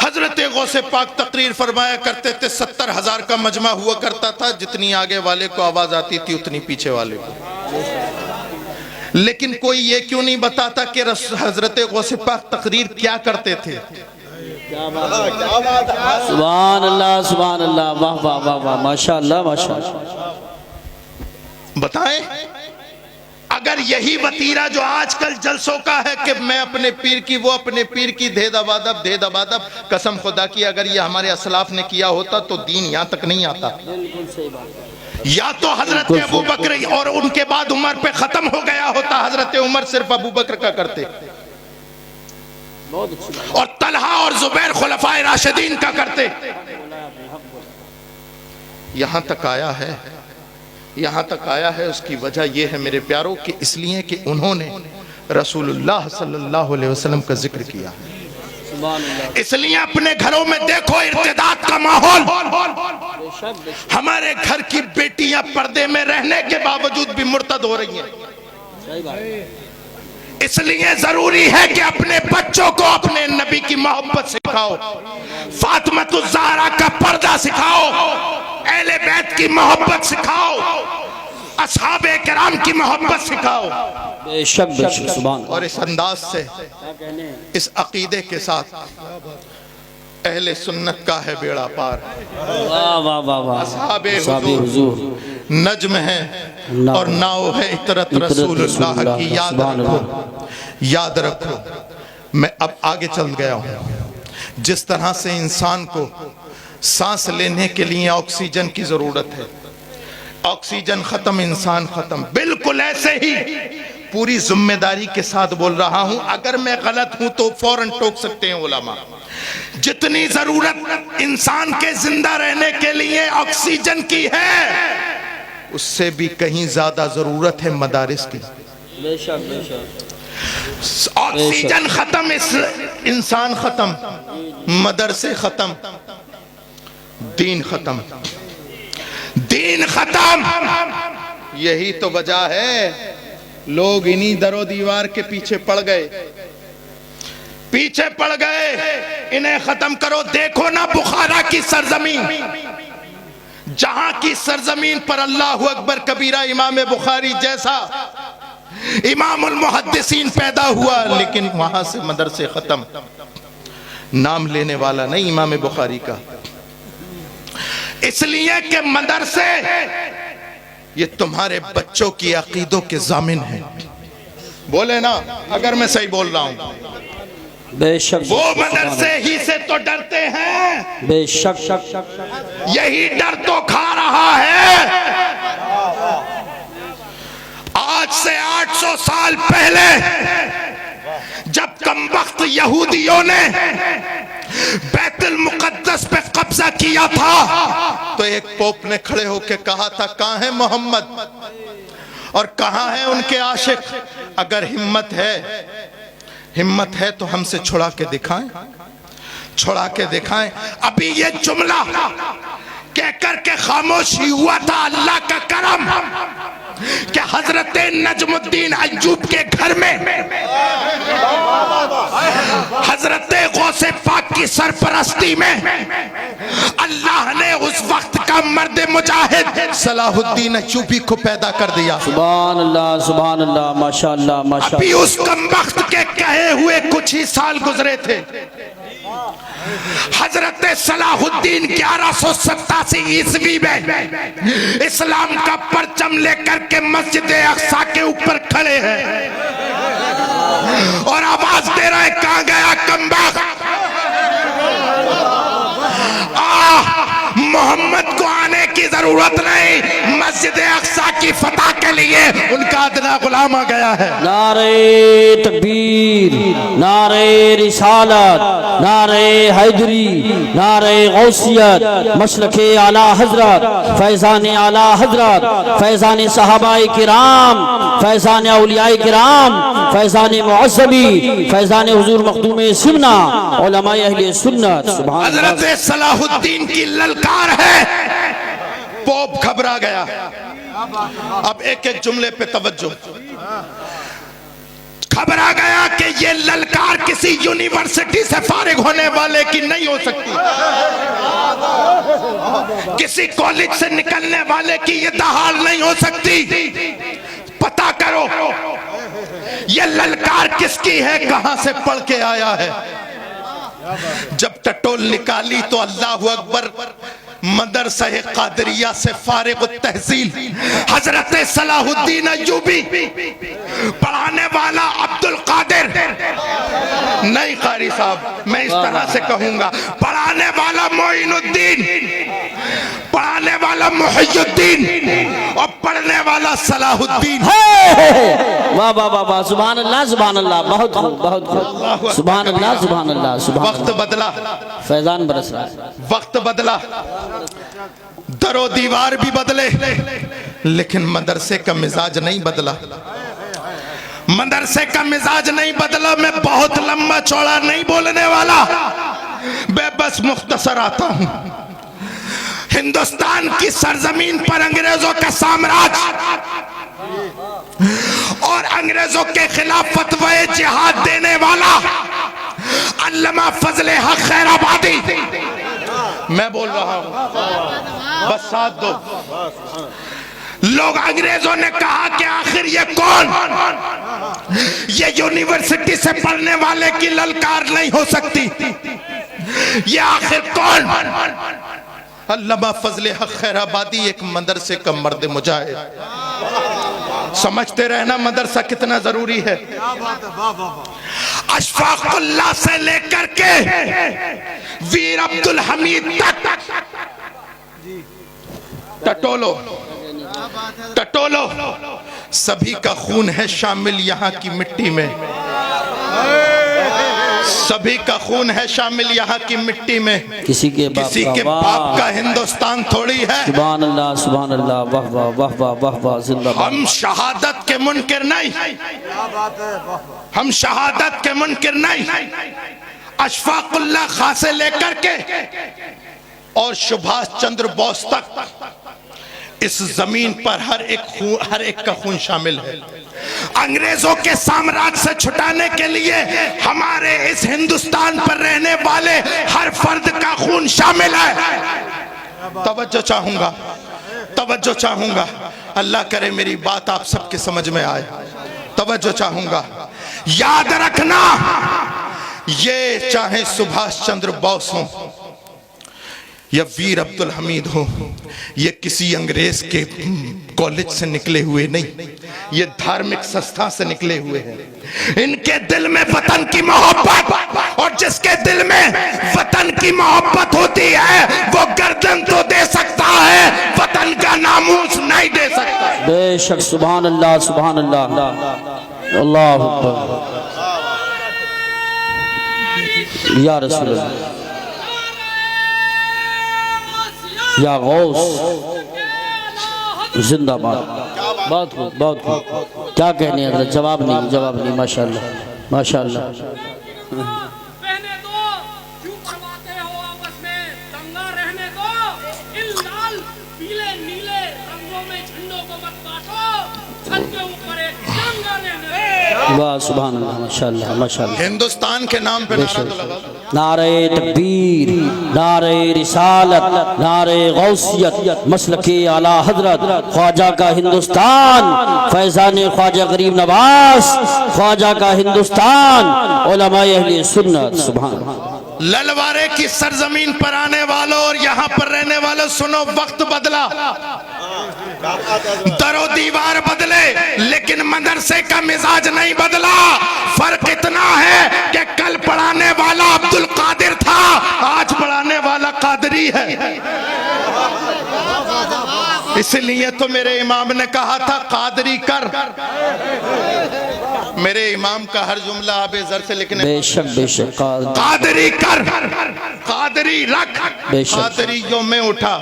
हजरत गौसे पाक तकरीर फरमाया करते थे, 70,000 का मजमा हुआ करता था, जितनी आगे वाले को आवाज आती थी उतनी पीछे वाले को। लेकिन कोई ये क्यों नहीं बताता कि हजरत गौसे पाक तकरीर क्या करते थे? सुभान अल्लाह, सुभान अल्लाह, वाह वाह वाह वाह, माशाअल्लाह माशाअल्लाह। बताएं, अगर यही वतीरा जो आजकल जलसों का है कि मैं अपने पीर की, वो अपने पीर की, दे दबादब, कसम खुदा की अगर ये हमारे असलाफ ने किया होता तो दीन यहाँ तक नहीं आता। या तो हजरत अबू बकर और उनके बाद उमर पे खत्म हो गया होता, हजरत उमर सिर्फ अबू बकर का करते और तलहा और जुबैर खुलफाए राशिदीन का करते। यहां तक आया है, यहां तक आया है। उसकी वजह यह है मेरे प्यारों कि इसलिए कि उन्होंने रसूलुल्लाह सल्लल्लाहु अलैहि वसल्लम का जिक्र किया है। इसलिए अपने घरों में देखो इर्तिदाद का माहौल। हमारे घर की बेटियां पर्दे में रहने के बावजूद भी मुर्तद हो रही हैं। इसलिए जरूरी है कि अपने बच्चों को अपने नबी की मोहब्बत सिखाओ, फातिमातुज़ ज़हरा का पर्दा सिखाओ, अहले बैत की मोहब्बत सिखाओ, असहाबे किराम की मोहब्बत सिखाओ। बेशक बेशक, सुभान। और इस अंदाज से, इस अकीदे के साथ अहले सुन्नत का है बेड़ा पार। वाह वाह वाह वाह, असहाबे हुजूर नज्म है और नाव है इतरत रसूलुल्लाह की। याद रखो। मैं अब आगे चल गया हूं। जिस तरह से इंसान को सांस लेने के लिए ऑक्सीजन की जरूरत है, ऑक्सीजन खत्म इंसान खत्म, बिल्कुल ऐसे ही पूरी जिम्मेदारी के साथ बोल रहा हूं। अगर मैं गलत हूं तो फौरन टोक सकते हैं उलमा। जितनी जरूरत इंसान के जिंदा रहने के लिए ऑक्सीजन की है, उससे भी कहीं ज्यादा जरूरत है मदारिस की। बेशक बेशक। ऑक्सीजन खत्म, इस इंसान खत्म, मदरसे खत्म, दीन खत्म, दीन खत्म। यही तो वजह है लोग इन्हीं दरो दीवार के पीछे पड़ गए, पीछे पड़ गए। इन्हें खत्म करो। देखो ना बुखारा की सरजमीन, जहां की सरजमीन पर अल्लाहु अकबर कबीरा इमाम बुखारी जैसा इमामुल मुहद्दिसीन पैदा हुआ, लेकिन वहां से मदरसे खत्म, नाम लेने वाला नहीं इमाम बुखारी का। इसलिए कि मदरसे ये तुम्हारे बच्चों की अकीदों के जामिन हैं। बोले ना अगर मैं सही बोल रहा हूं। बेशक। वो मदरसे ही से तो डरते हैं। बेशक। यही डर तो खा रहा है। आज से 800 साल पहले जब कमबख्त यहूदियों ने बैतुल मुक़द्दस पे कब्जा किया था, तो एक पोप ने खड़े होकर कहा था, कहां है मोहम्मद और कहां है उनके आशिक? अगर हिम्मत है तो हमसे छुड़ा के दिखाएं, छुड़ा के दिखाएं। अभी ये जुमला कहकर के खामोश ही हुआ था। अल्लाह का करम कि हजरत नजमुद्दीन अय्यूब के घर में हजरत गौसे पाक की सरपरस्ती में अल्लाह ने उस वक्त का मर्द मुजाहिद सलाहुद्दीन अय्यूबी को पैदा कर दिया। सुभान अल्लाह, सुभान अल्लाह, माशाअल्लाह माशाअल्लाह। अभी उस कमबख्त के कहे हुए कुछ ही साल गुजरे थे। हजरत सलाहुद्दीन 1187 ईस्वी में इस्लाम का परचम लेकर के मस्जिद अक्सा के ऊपर खड़े हैं और आवाज दे रहे, कहां गया कमबख्त? मोहम्मद को आने की जरूरत नहीं, मस्जिद अक्सा की फतह के लिए उनका अदना गुलाम आ गया है। नारे तकबीर, नारे रिसालत, नारे हैदरी, नारे गौसियत, मसलके आला हजरत, फैजान आला हजरत, फैजान सहाबाए किराम, फैजान औलियाए किराम, फैजान मुअज़्ज़मी, फैजान हुजूर मखदूम सिमना, उलमाए अहले सुन्नत। सुभान अल्लाह। हजरत सलाहुद्दीन की ललकार है। पोप घबरा गया। अब एक एक जुमले पे तवज्जो। घबरा गया कि ये ललकार किसी यूनिवर्सिटी से फारिग होने वाले की नहीं हो सकती, किसी कॉलेज से निकलने वाले की ये दहाड़ नहीं हो सकती। पता करो ये ललकार किसकी है, कहां से पढ़ के आया है। जब टटोल निकाली तो अल्लाह अकबर, मदरसा कादरिया से फारिग तहसील हजरत सलाहुद्दीन अय्यूबी, पढ़ाने वाला अब्दुल कादिर, नहीं कारी साहब मैं इस तरह से कहूंगा, पढ़ाने वाला मोइनुद्दीन, पढ़ाने वाला मुहियुद्दीन और पढ़ने वाला सलाहुद्दीन। वाह वाह वाह वाह, सुभान अल्लाह सुभान अल्लाह, बहुत खूब बहुत खूब, सुभान अल्लाह सुभान अल्लाह सुभान। वक्त बदला, फैजान बरस रहा है, वक्त बदला, दरो दीवार भी बदले, लेकिन मदरसे का मिजाज नहीं बदला, मदरसे का मिजाज नहीं बदला। मैं बहुत लंबा चौड़ा नहीं बोलने वाला, मैं बस मुख्तसर आता हूं। हिंदुस्तान की सरजमीन पर अंग्रेजों का साम्राज्य और अंग्रेजों के खिलाफ फतवाए जिहाद देने वाला अल्लामा फजले हक खैराबादी, मैं बोल रहा हूं, बस साथ दो। लोग अंग्रेजों ने कहा कि आखिर ये कौन, ये यूनिवर्सिटी से पढ़ने वाले की ललकार नहीं हो सकती, ये आखिर कौन। अल्लामा फजले हक खैराबादी एक मदरसे का मर्द मुजाहिद। समझते रहना मदरसा कितना जरूरी है। अशफाकुल्लाह से लेकर के वीर अब्दुल हमीद तक, टटोलो टटोलो सभी का खून है शामिल यहाँ की मिट्टी में, सभी का खून है शामिल यहाँ की मिट्टी में। किसी के बाप का हिंदुस्तान थोड़ी है। सुभान अल्लाह सुभान अल्लाह, वाह वाह वाह वाह वाह वाह, जिंदाबाद। हम शहादत के मुनकिर नहीं, हम शहादत के मुनकिर नहीं। अशफाकुल्लाह खां से लेकर के और सुभाष चंद्र बोस तक इस जमीन पर हर एक का खून शामिल है। अंग्रेजों के साम्राज्य से छुटाने के लिए हमारे इस हिंदुस्तान पर रहने वाले हर फर्द का खून शामिल है। तवज्जो चाहूंगा, तवज्जो चाहूंगा, अल्लाह करे मेरी बात आप सबके समझ में आए। तवज्जो चाहूंगा, याद रखना ये चाहे सुभाष चंद्र बोस हो या वीर अब्दुल हमीद हो, ये किसी अंग्रेज के कॉलेज से निकले हुए नहीं, ये धार्मिक संस्था से निकले हुए हैं। इनके दिल में वतन की मोहब्बत, और जिसके दिल में वतन की मोहब्बत होती है वो गर्दन तो दे सकता है, वतन का नामूस नहीं दे सकता। बेशक, सुभान अल्लाह सुभान अल्लाह, अल्लाह अकबर, या रसूल अल्लाह, या गौस, जिंदाबाद। बहुत खूब बहुत खूब, क्या कहने हजरत, जवाब नहीं जवाब नहीं, माशाअल्लाह माशाअल्लाह। रहने दो, क्यों करवाते हो आपस में दंगा, रहने दो। इन लाल पीले नीले रंगों में झंडों को मत बांटो, छत के ऊपर एक दंगा रहने दो। वाह सुभान अल्लाह, माशाअल्लाह माशाअल्लाह। हिंदुस्तान के नाम पे नारा तो लगा, नारे तकबीर, नारे रिसालत, नारे गौसियत, मसलके आला हजरत, ख्वाजा का हिंदुस्तान, फैजान ख्वाजा गरीब नवाज, ख्वाजा का हिंदुस्तान, उलमाए अहले सुन्नत। सुभान। ललवारे की सरजमीन पर आने वालों और यहाँ पर रहने वालों, सुनो, वक्त बदला, दरो दीवार बदले, लेकिन मदरसे का मिजाज नहीं बदला। फर्क इतना है कि कल पढ़ाने वाला अब्दुल कादिर था, आज पढ़ाने वाला कादरी है। इसलिए तो मेरे इमाम ने कहा था कादरी कर। मेरे इमाम का हर जुमला आबे जर से लिखने, बेशक बेशक, कादरी कर, कादरी रख, बेशक। यो में उठा,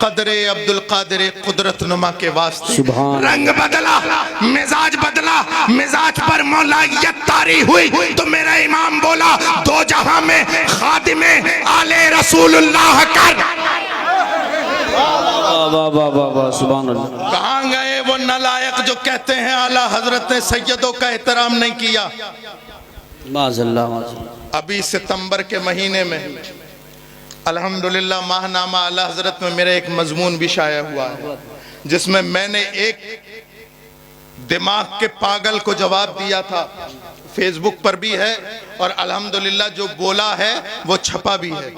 कदरे अब्दुल कादिर कुदरत नुमा के वास्ते। सुभान। रंग बदला, मिजाज बदला, मिजाज पर मौलायत तारी हुई तो मेरा इमाम बोला, दो जहां में खादिमे आले रसूलुल्लाह कर। वाह वाह वाह वाह, सुभान अल्लाह। कहां गए वो नालायक जो कहते हैं आला हजरत ने सैयदों का एहतराम नहीं किया। माज़अल्लाह माज़अल्लाह। अभी सितंबर के महीने में अल्हम्दुलिल्लाह माहनामा आला हजरत में मेरा एक मजमून भी शाया हुआ है, जिसमें मैंने एक दिमाग के पागल को जवाब दिया था। फेसबुक पर भी है और अल्हम्दुलिल्लाह जो बोला है वो छपा भी है।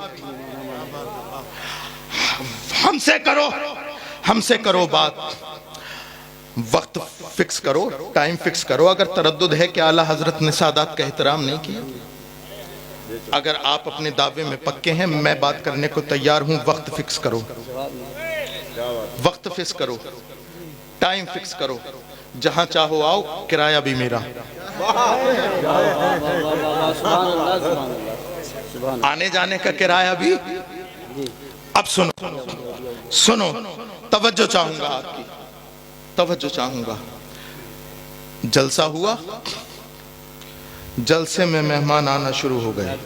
हमसे करो बात, वक्त फिक्स करो, टाइम फिक्स करो। अगर तरद्दुद है कि आला हजरत ने सादात का एहतराम नहीं किया, अगर आप अपने दावे में पक्के हैं, मैं बात करने को तैयार हूं। वक्त फिक्स करो, वक्त फिक्स करो, टाइम फिक्स करो, जहां चाहो आओ, किराया भी मेरा। आने जाने का किराया भी। अब सुनो, तवज्जो चाहूंगा, आपकी तवज्जो चाहूंगा। जलसा हुआ, जलसे में मेहमान आना शुरू हो गए।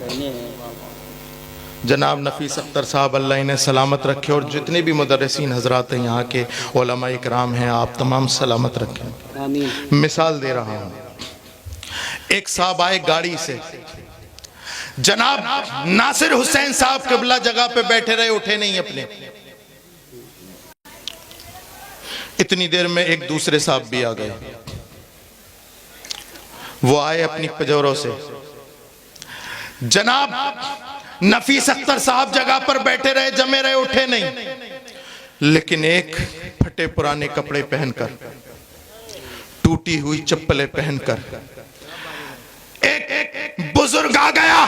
जनाब नफीस अख्तर साहब अल्लाह इन्हें सलामत रखे, और जितने भी मुदर्रिसीन हजरात हैं, यहाँ के उलमा इकराम हैं, आप तमाम सलामत रखें। मिसाल दे रहा हूँ। एक साहब आए गाड़ी से, जनाब नासिर हुसैन साहब क़िबला जगह पे बैठे रहे, उठे नहीं अपने। इतनी देर में एक दूसरे साहब भी आ गए। वो आए अपनी पजौरों से, जनाब नफीस अख्तर साहब जगह पर बैठे रहे, जमे रहे, उठे नहीं। लेकिन एक फटे पुराने कपड़े पहनकर, टूटी हुई चप्पलें पहनकर एक बुजुर्ग आ गया।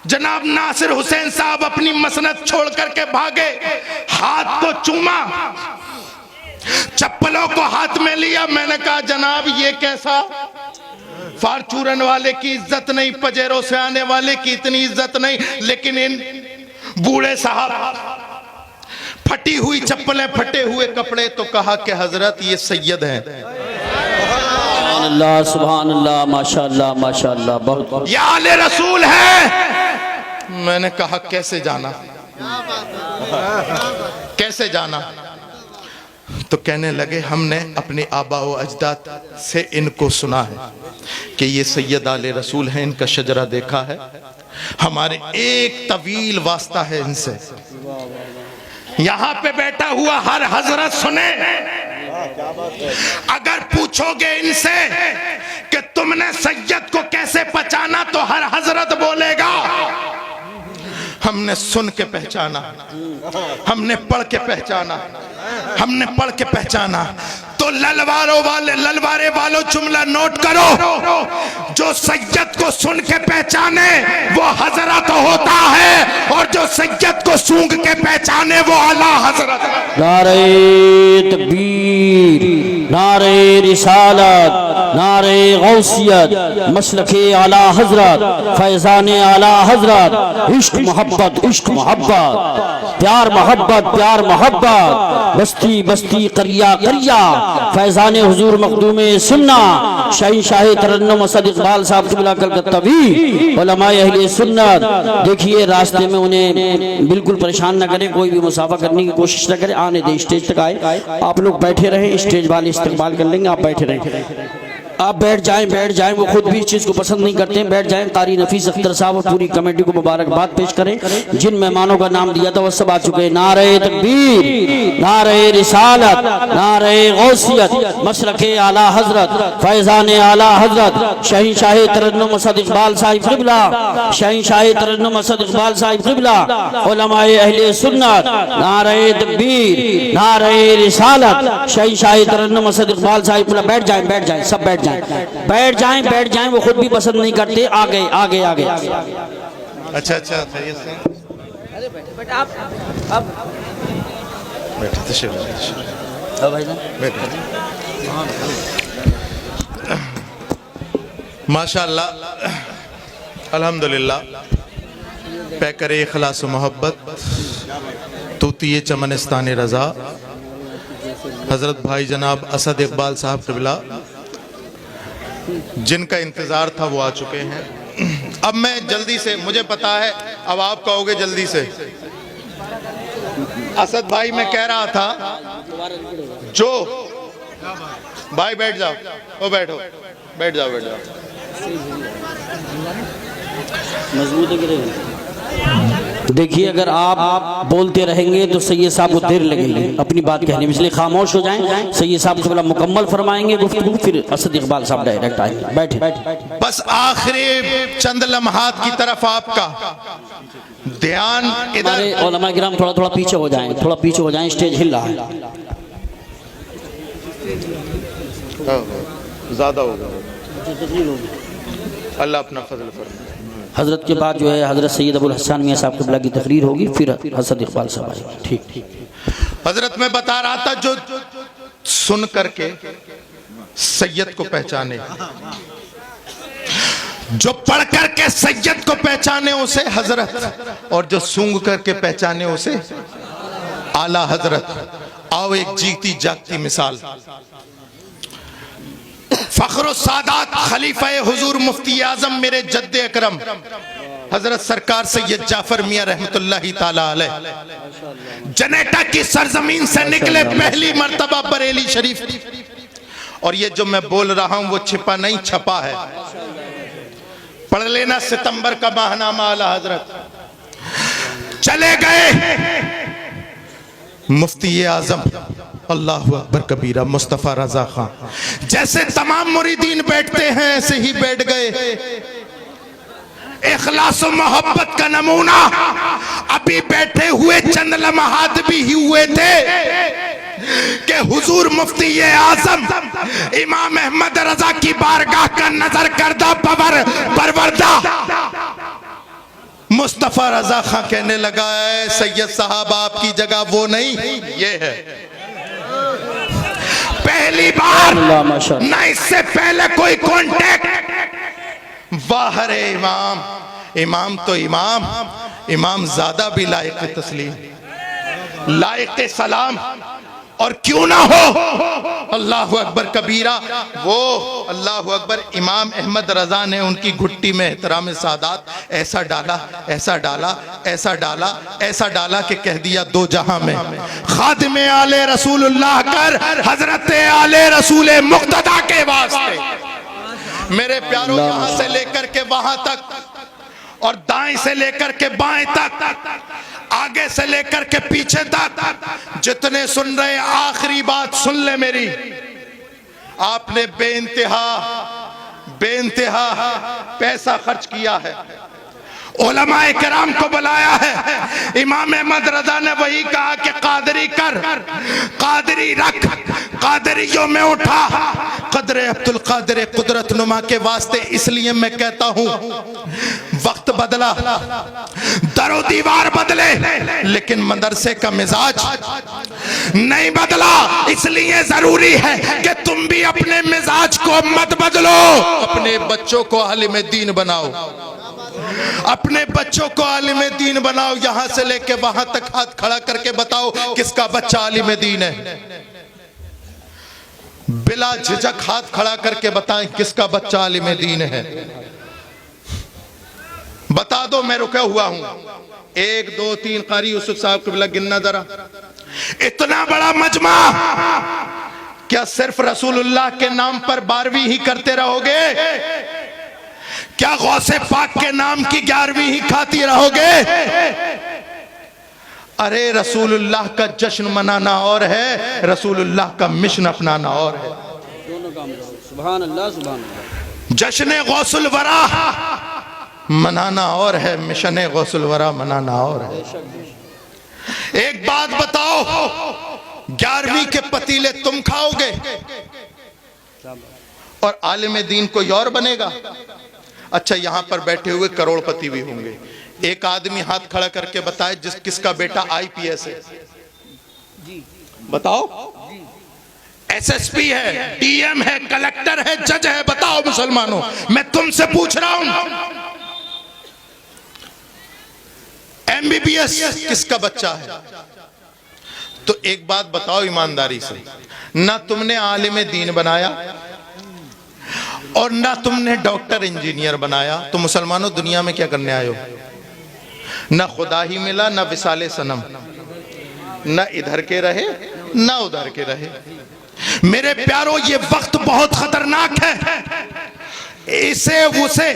जनाब नासिर हुसैन साहब अपनी मसनद छोड़ करके भागे, हाथ को चूमा, चप्पलों को हाथ में लिया। मैंने कहा जनाब ये कैसा, फार्चूरन वाले की इज्जत नहीं, पजेरों से आने वाले की इतनी इज्जत नहीं, लेकिन इन बूढ़े साहब फटी हुई चप्पलें, फटे हुए कपड़े। तो कहा कि हजरत ये सैयद हैं। अल्लाह सुभान अल्लाह, माशाअल्लाह माशाअल्लाह, बहुत ये आले रसूल है। मैंने कहा कैसे जाना, कैसे जाना? तो कहने लगे हमने अपने आबा व अजदाद से इनको सुना है कि ये सैयद आले रसूल हैं, इनका शजरा देखा है, हमारे एक तवील वास्ता है इनसे। यहाँ पे बैठा हुआ हर हजरत सुने, अगर पूछोगे इनसे कि तुमने सैयद को कैसे पहचाना, तो हर हजरत बोलेगा हमने सुन के पहचाना, हमने पढ़ के पहचाना, हमने पढ़ के पहचाना। तो ललवारे वालों जुमला नोट करो, जो सैयद को सुन के पहचाने वो हजरत होता है, और जो सैयद को सूंघ के पहचाने वो आला हजरत है। नारे तकबीर, नारे रिसालत, नारे गौसियत, मसलके आला हजरत, फैजाने आला हजरत, इश्क मोहब्बत, इश्क मोहब्बत, प्यार मोहब्बत, प्यार मोहब्बत, बस्ती बस्ती, करिया करिया, फैजाने हुजूर मखदूमे सुन्ना, शहंशाह तरन्नुम असद इकबाल साहब क़िबला कलकत्तावी, उलमाए अहले सुन्नत। देखिए रास्ते में उन्हें बिल्कुल परेशान न करें, कोई भी मुसाफा करने की कोशिश न करें, आने दें, स्टेज तक आए। आप लोग बैठे रहें, स्टेज वाले इस्तेमाल कर लेंगे, आप बैठे रहें। आप बैठ जाएं, वो खुद भी इस चीज़ को पसंद नहीं करते हैं। बैठ जाएं। कारी नफीस अख्तर साहब और पूरी कमेटी को मुबारकबाद पेश करें। जिन मेहमानों का नाम दिया था वो सब आ चुके हैं। नारे तकबीर, नारे रिसालत, नारे गौसियत, मसलके आला हजरत, फैजाने आला हजरत, शहंशाह तरन्नुम असद इकबाल साहिब क़िबला, शहंशाह तरन्नुम असद इकबाल साहिब क़िबला, उलमाए अहले सुन्नत। नारे तकबीर, नारे रिसालत, शहंशाह तरन्नुम असद इकबाल साहिब क़िबला। बैठ जाएं, सब बैठ जाएं, वो खुद भी पसंद नहीं करते। आगे। अच्छा सही है। अरे बैठे आप बैठे माशाअल्लाह, अल्हम्दुलिल्लाह। पैकरे इखलास मोहब्बत, तूतिए चमनिस्तान रज़ा, हजरत भाई जनाब असद इकबाल साहब क़िबला, जिनका इंतजार था वो आ चुके हैं। अब मैं जल्दी से, मुझे पता है अब आप कहोगे जल्दी से। असद भाई मैं कह रहा था, जो भाई बैठ जाओ, ओ बैठो, बैठ जाओ, बैठ जाओ। मजबूत है कि नहीं? देखिए, अगर आप बोलते रहेंगे तो सैयद साहब को देर लगेगी अपनी बात कहने में, इसलिए खामोश हो जाएं। सैयद साहब से मुकम्मल फरमाएंगे गुफ्तगू, फिर असद इकबाल साहब डायरेक्ट आएंगे। बैठे। बस आखिरी चंद लम्हात की तरफ आपका ध्यान इधर। हमारे उलमा किराम थोड़ा पीछे हो जाएं, थोड़ा पीछे हो जाएं, स्टेज हिल रहा है। ज्यादा होगा, अल्लाह अपना फजल फरमाए। हजरत के बाद जो है हजरत सैयद अबुल हसन मियां साहब क़िबला की तकरीर होगी, फिर हसन इकबाल साहब आएंगे। ठीक। हजरत मैं बता रहा था, जो सुन करके सैयद को पहचाने, जो पढ़ करके सैयद को पहचाने उसे हजरत, और जो सूंघ करके पहचाने उसे आला हजरत। आओ एक जीती जागती मिसाल, फख्र सादात खलीफा हुजूर मुफ्ती आजम मेरे जद्दे अकरम हजरत सरकार सैयद जाफर मियां रहमतुल्लाही ताला अलैह जनेटा की सरजमीन से निकले पहली मर्तबा बरेली शरीफ। और ये जो मैं बोल रहा हूं वो छिपा नहीं छपा है, पढ़ लेना सितंबर का माहनामा। आला हजरत चले गए मुफ्ती आजम अल्लाह अकबर कबीरा मुस्तफ़ा रजा खान, जैसे तमाम मुरीदीन बैठते हैं ऐसे ही बैठ गए। इखलास और मोहब्बत का नमूना अभी बैठे हुए चंद लम्हात भी हुए थे कि हुजूर मुफ्ती आजम इमाम अहमद रजा की बारगाह का नजर करदा परवरदा मुस्तफ़ा रजा खां कहने लगा है सैयद साहब आपकी जगह वो नहीं ये है। पहली बार ना इससे पहले कोई कांटेक्ट। वाह रे इमाम, इमाम तो इमाम, इमाम ज्यादा भी लायक तस्लीम, लायक सलाम, और क्यों ना हो अल्लाह अकबर कबीरा। वो अल्लाह अकबर इमाम अहमद रजा ने उनकी घुट्टी में एहतराम सादात ऐसा डाला, ऐसा डाला, ऐसा डाला, ऐसा डाला कि कह दिया दो जहां में खादिमे आले रसूलुल्लाह कर हजरत आले रसूल मुक्तदा के वास्ते। मेरे प्यारों, यहां से लेकर के वहां तक और दाएं से लेकर के बाएं तक, आगे से लेकर के पीछे तक, जितने सुन रहे आखिरी बात सुन ले मेरी। आपने बेइंतहा पैसा खर्च किया है, उलमाए किराम को बुलाया है। इमाम अहमद रजा ने वही कहा कि कादरी कर, कादरी रख, कादरियों में उठा, कदरे अब्दुल कादिर कुदरत नुमा के वास्ते। इसलिए मैं कहता हूं वक्त बदला, दरो दीवार बदले, लेकिन मदरसे का मिजाज नहीं बदला। इसलिए जरूरी है कि तुम भी अपने मिजाज को मत बदलो, अपने बच्चों को आलिम दीन बनाओ, अपने बच्चों को आलिम दीन बनाओ। यहां से लेके वहां तक हाथ खड़ा करके बताओ किसका बच्चा आलिम दीन है। बिला झिझक हाथ खड़ा करके बताएं किसका बच्चा आलिम दीन है। बता दो, मैं रुका हुआ हूं। 1 2 3 कारी यूसुफ साहब क़िबला गिनना जरा। इतना बड़ा मजमा, क्या सिर्फ रसूलुल्लाह के नाम पर 12वीं ही करते रहोगे? क्या गौसे पाक के नाम की 11वीं ही खाती रहोगे? अरे रसूलुल्लाह का जश्न मनाना और है, रसूलुल्लाह का मिशन अपनाना और है। दोनों काम करो। सुभान अल्लाह, सुभान अल्लाह। जश्न गौसुल वरा मनाना और है, मिशन गौसुल वरा मनाना और है। एक बात बताओ, 11वीं के पतीले तुम खाओगे और आलिम दीन कोई और बनेगा? अच्छा, यहां पर बैठे हुए करोड़पति भी होंगे। एक आदमी हाथ खड़ा करके बताए किसका बेटा IPS है? बताओ। SSP है, DM है, कलेक्टर है, जज है, बताओ मुसलमानों, मैं तुमसे पूछ रहा हूं। MBBS किसका बच्चा है? तो एक बात बताओ ईमानदारी से, ना तुमने आलिम दीन बनाया और ना तुमने डॉक्टर इंजीनियर बनाया, तो मुसलमानों दुनिया में क्या करने आए हो? ना खुदा ही मिला, ना विसाले सनम, ना इधर के रहे ना उधर के रहे। मेरे प्यारों, ये वक्त बहुत खतरनाक है, इसे उसे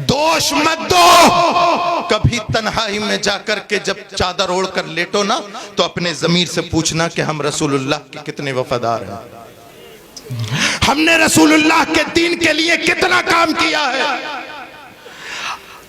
दोष मत दो। कभी तन्हाई में जाकर के जब चादर ओढ़ कर लेटो ना, तो अपने ज़मीर से पूछना कि हम रसूलुल्लाह के कितने वफादार हैं, हमने रसूलुल्लाह के दीन के लिए कितना काम किया है।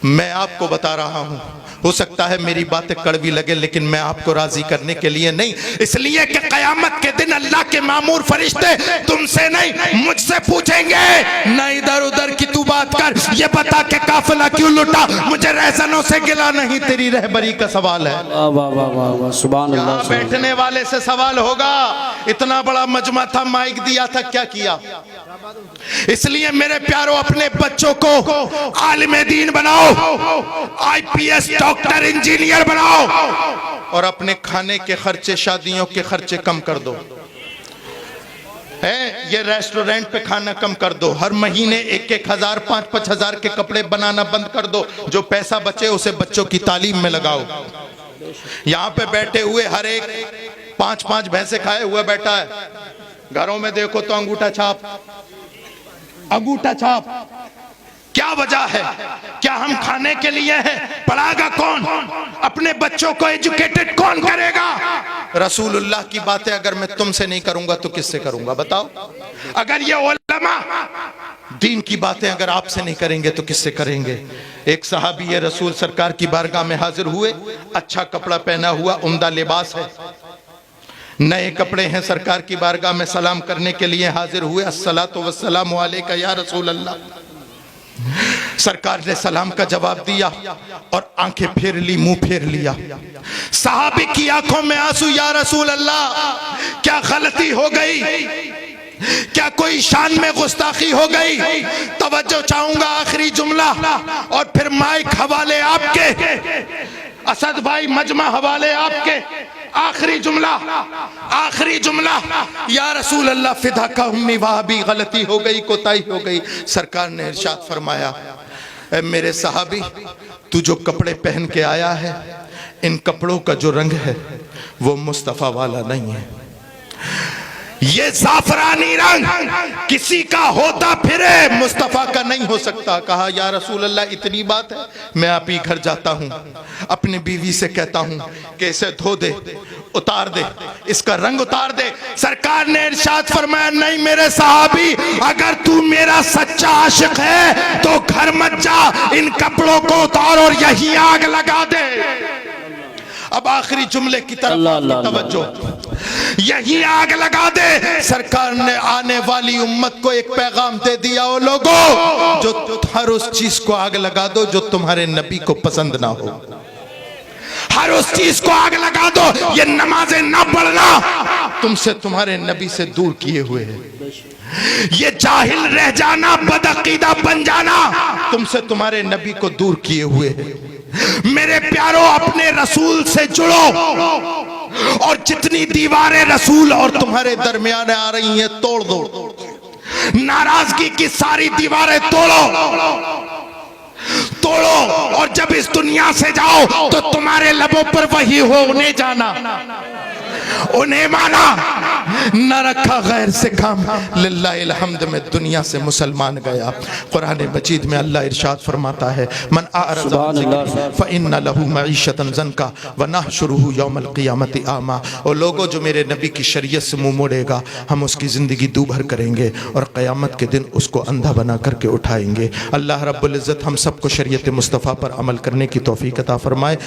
मैं आपको बता रहा हूं, हो सकता है मेरी बातें कड़वी लगे, लेकिन मैं आपको राजी करने के लिए नहीं, इसलिए कि कयामत के दिन अल्लाह के मामूर फरिश्ते तुमसे नहीं मुझसे पूछेंगे, न इधर उधर की तू बात कर, ये बता के काफिला क्यों लुटा, मुझे रहजनों से गिला नहीं, तेरी रहबरी का सवाल है। वाह वाह वाह वाह वाह, सुभान अल्लाह। यहाँ बैठने वाले से सवाल होगा, इतना बड़ा मजमा था, माइक दिया था, क्या किया। इसलिए मेरे प्यारों, अपने बच्चों को आलिम दीन बनाओ, IPS डॉक्टर इंजीनियर बनाओ, और अपने खाने के खर्चे, शादियों के खर्चे कम कर दो। है ये रेस्टोरेंट पे खाना कम कर दो, हर महीने 1-1 हज़ार 5-5 हज़ार के कपड़े बनाना बंद कर दो, जो पैसा बचे उसे बच्चों की तालीम में लगाओ। यहाँ पे बैठे हुए हर एक 5-5 भैंसे खाए हुए बैठा है, घरों में देखो तो अंगूठा छाप, अंगूठा छाप। क्या वजह है? क्या हम खाने के लिए हैं? पढ़ाएगा कौन? अपने बच्चों को एजुकेटेड कौन करेगा? रसूलुल्लाह की बातें अगर मैं तुमसे नहीं करूंगा तो किससे करूंगा बताओ? अगर ये उलमा दीन की बातें अगर आपसे नहीं करेंगे तो किससे करेंगे? एक सहाबी ये रसूल सरकार की बारगाह में हाजिर हुए, अच्छा कपड़ा पहना हुआ, उम्दा लिबास है, नए कपड़े हैं, सरकार की बारगाह में सलाम करने के लिए हाजिर हुए। अस्सलातु वस्सलामु अलैका या रसूल अल्लाह। सरकार ने सलाम का जवाब दिया और आंखें फेर ली, मुंह फेर लिया। सहाबी की आंखों में आंसू, या रसूल अल्लाह क्या गलती हो गई, क्या कोई शान में गुस्ताखी हो गई? तवज्जो चाहूंगा, आखिरी जुमला और फिर माइक हवाले आपके, असद भाई मजमा हवाले आपके। आखिरी जुमला, आखिरी जुमला, या रसूल अल्लाह फिदा का उम्मी, वहां भी गलती हो गई, कोताही हो गई। सरकार ने इरशाद फरमाया, ए मेरे सहाबी, तू जो कपड़े पहन के आया है, इन कपड़ों का जो रंग है वो मुस्तफा वाला नहीं है। ये जाफरानी रंग किसी का होता फिरे, मुस्तफा का नहीं हो सकता। कहा, या रसूल अल्लाह इतनी बात है? मैं आप ही घर जाता हूँ, अपनी बीवी से कहता हूँ कि इसे धो दे, उतार दे, इसका रंग उतार दे। सरकार ने इरशाद फरमाया, नहीं मेरे सहाबी, अगर तू मेरा सच्चा आशिक है तो घर मत जा, इन कपड़ों को उतार और यही आग लगा दे। अब आखिरी जुमले की तरफ तवज्जो, यही आग लगा दे। सरकार ने आने वाली उम्मत को एक पैगाम दे दिया, ओ लोगों, जो हर उस चीज को आग लगा दो जो तुम्हारे नबी को पसंद ना हो, हर उस चीज को आग लगा दो। ये नमाजें ना पढ़ना तुमसे तुम्हारे नबी से दूर किए हुए है, ये जाहिल रह जाना, बदअकीदा बन जाना तुमसे तुम्हारे नबी को दूर किए हुए है। मेरे प्यारों, अपने रसूल से जुड़ो और जितनी दीवारें रसूल और तुम्हारे दरमियान आ रही हैं तोड़ दो, नाराजगी की सारी दीवारें तोड़ो, और जब इस दुनिया से जाओ तो तुम्हारे लबों पर वही हो, उन्हें जाना, उन्हें माना, न रखा गैर से काम। लिल्लाहिल हम्द में दुनिया से मुसलमान गया। कुरान मजीद में अल्लाह इरशाद फरमाता है, मन आरज़ा अन ज़िक्री फ़इन्न लहू मईशतन ज़न्का व नहशुरुहु यौमल क़ियामति आमा। और लोगों, जो मेरे नबी की शरीयत से मुंह मोड़ेगा, हम उसकी ज़िंदगी दूभर करेंगे और क़यामत के दिन उसको अंधा बना करके उठाएंगे। अल्लाह रब्बुल इज़्ज़त हम सबको शरीयत मुस्तफ़ा पर अमल करने की तौफ़ीक़ अता फरमाए।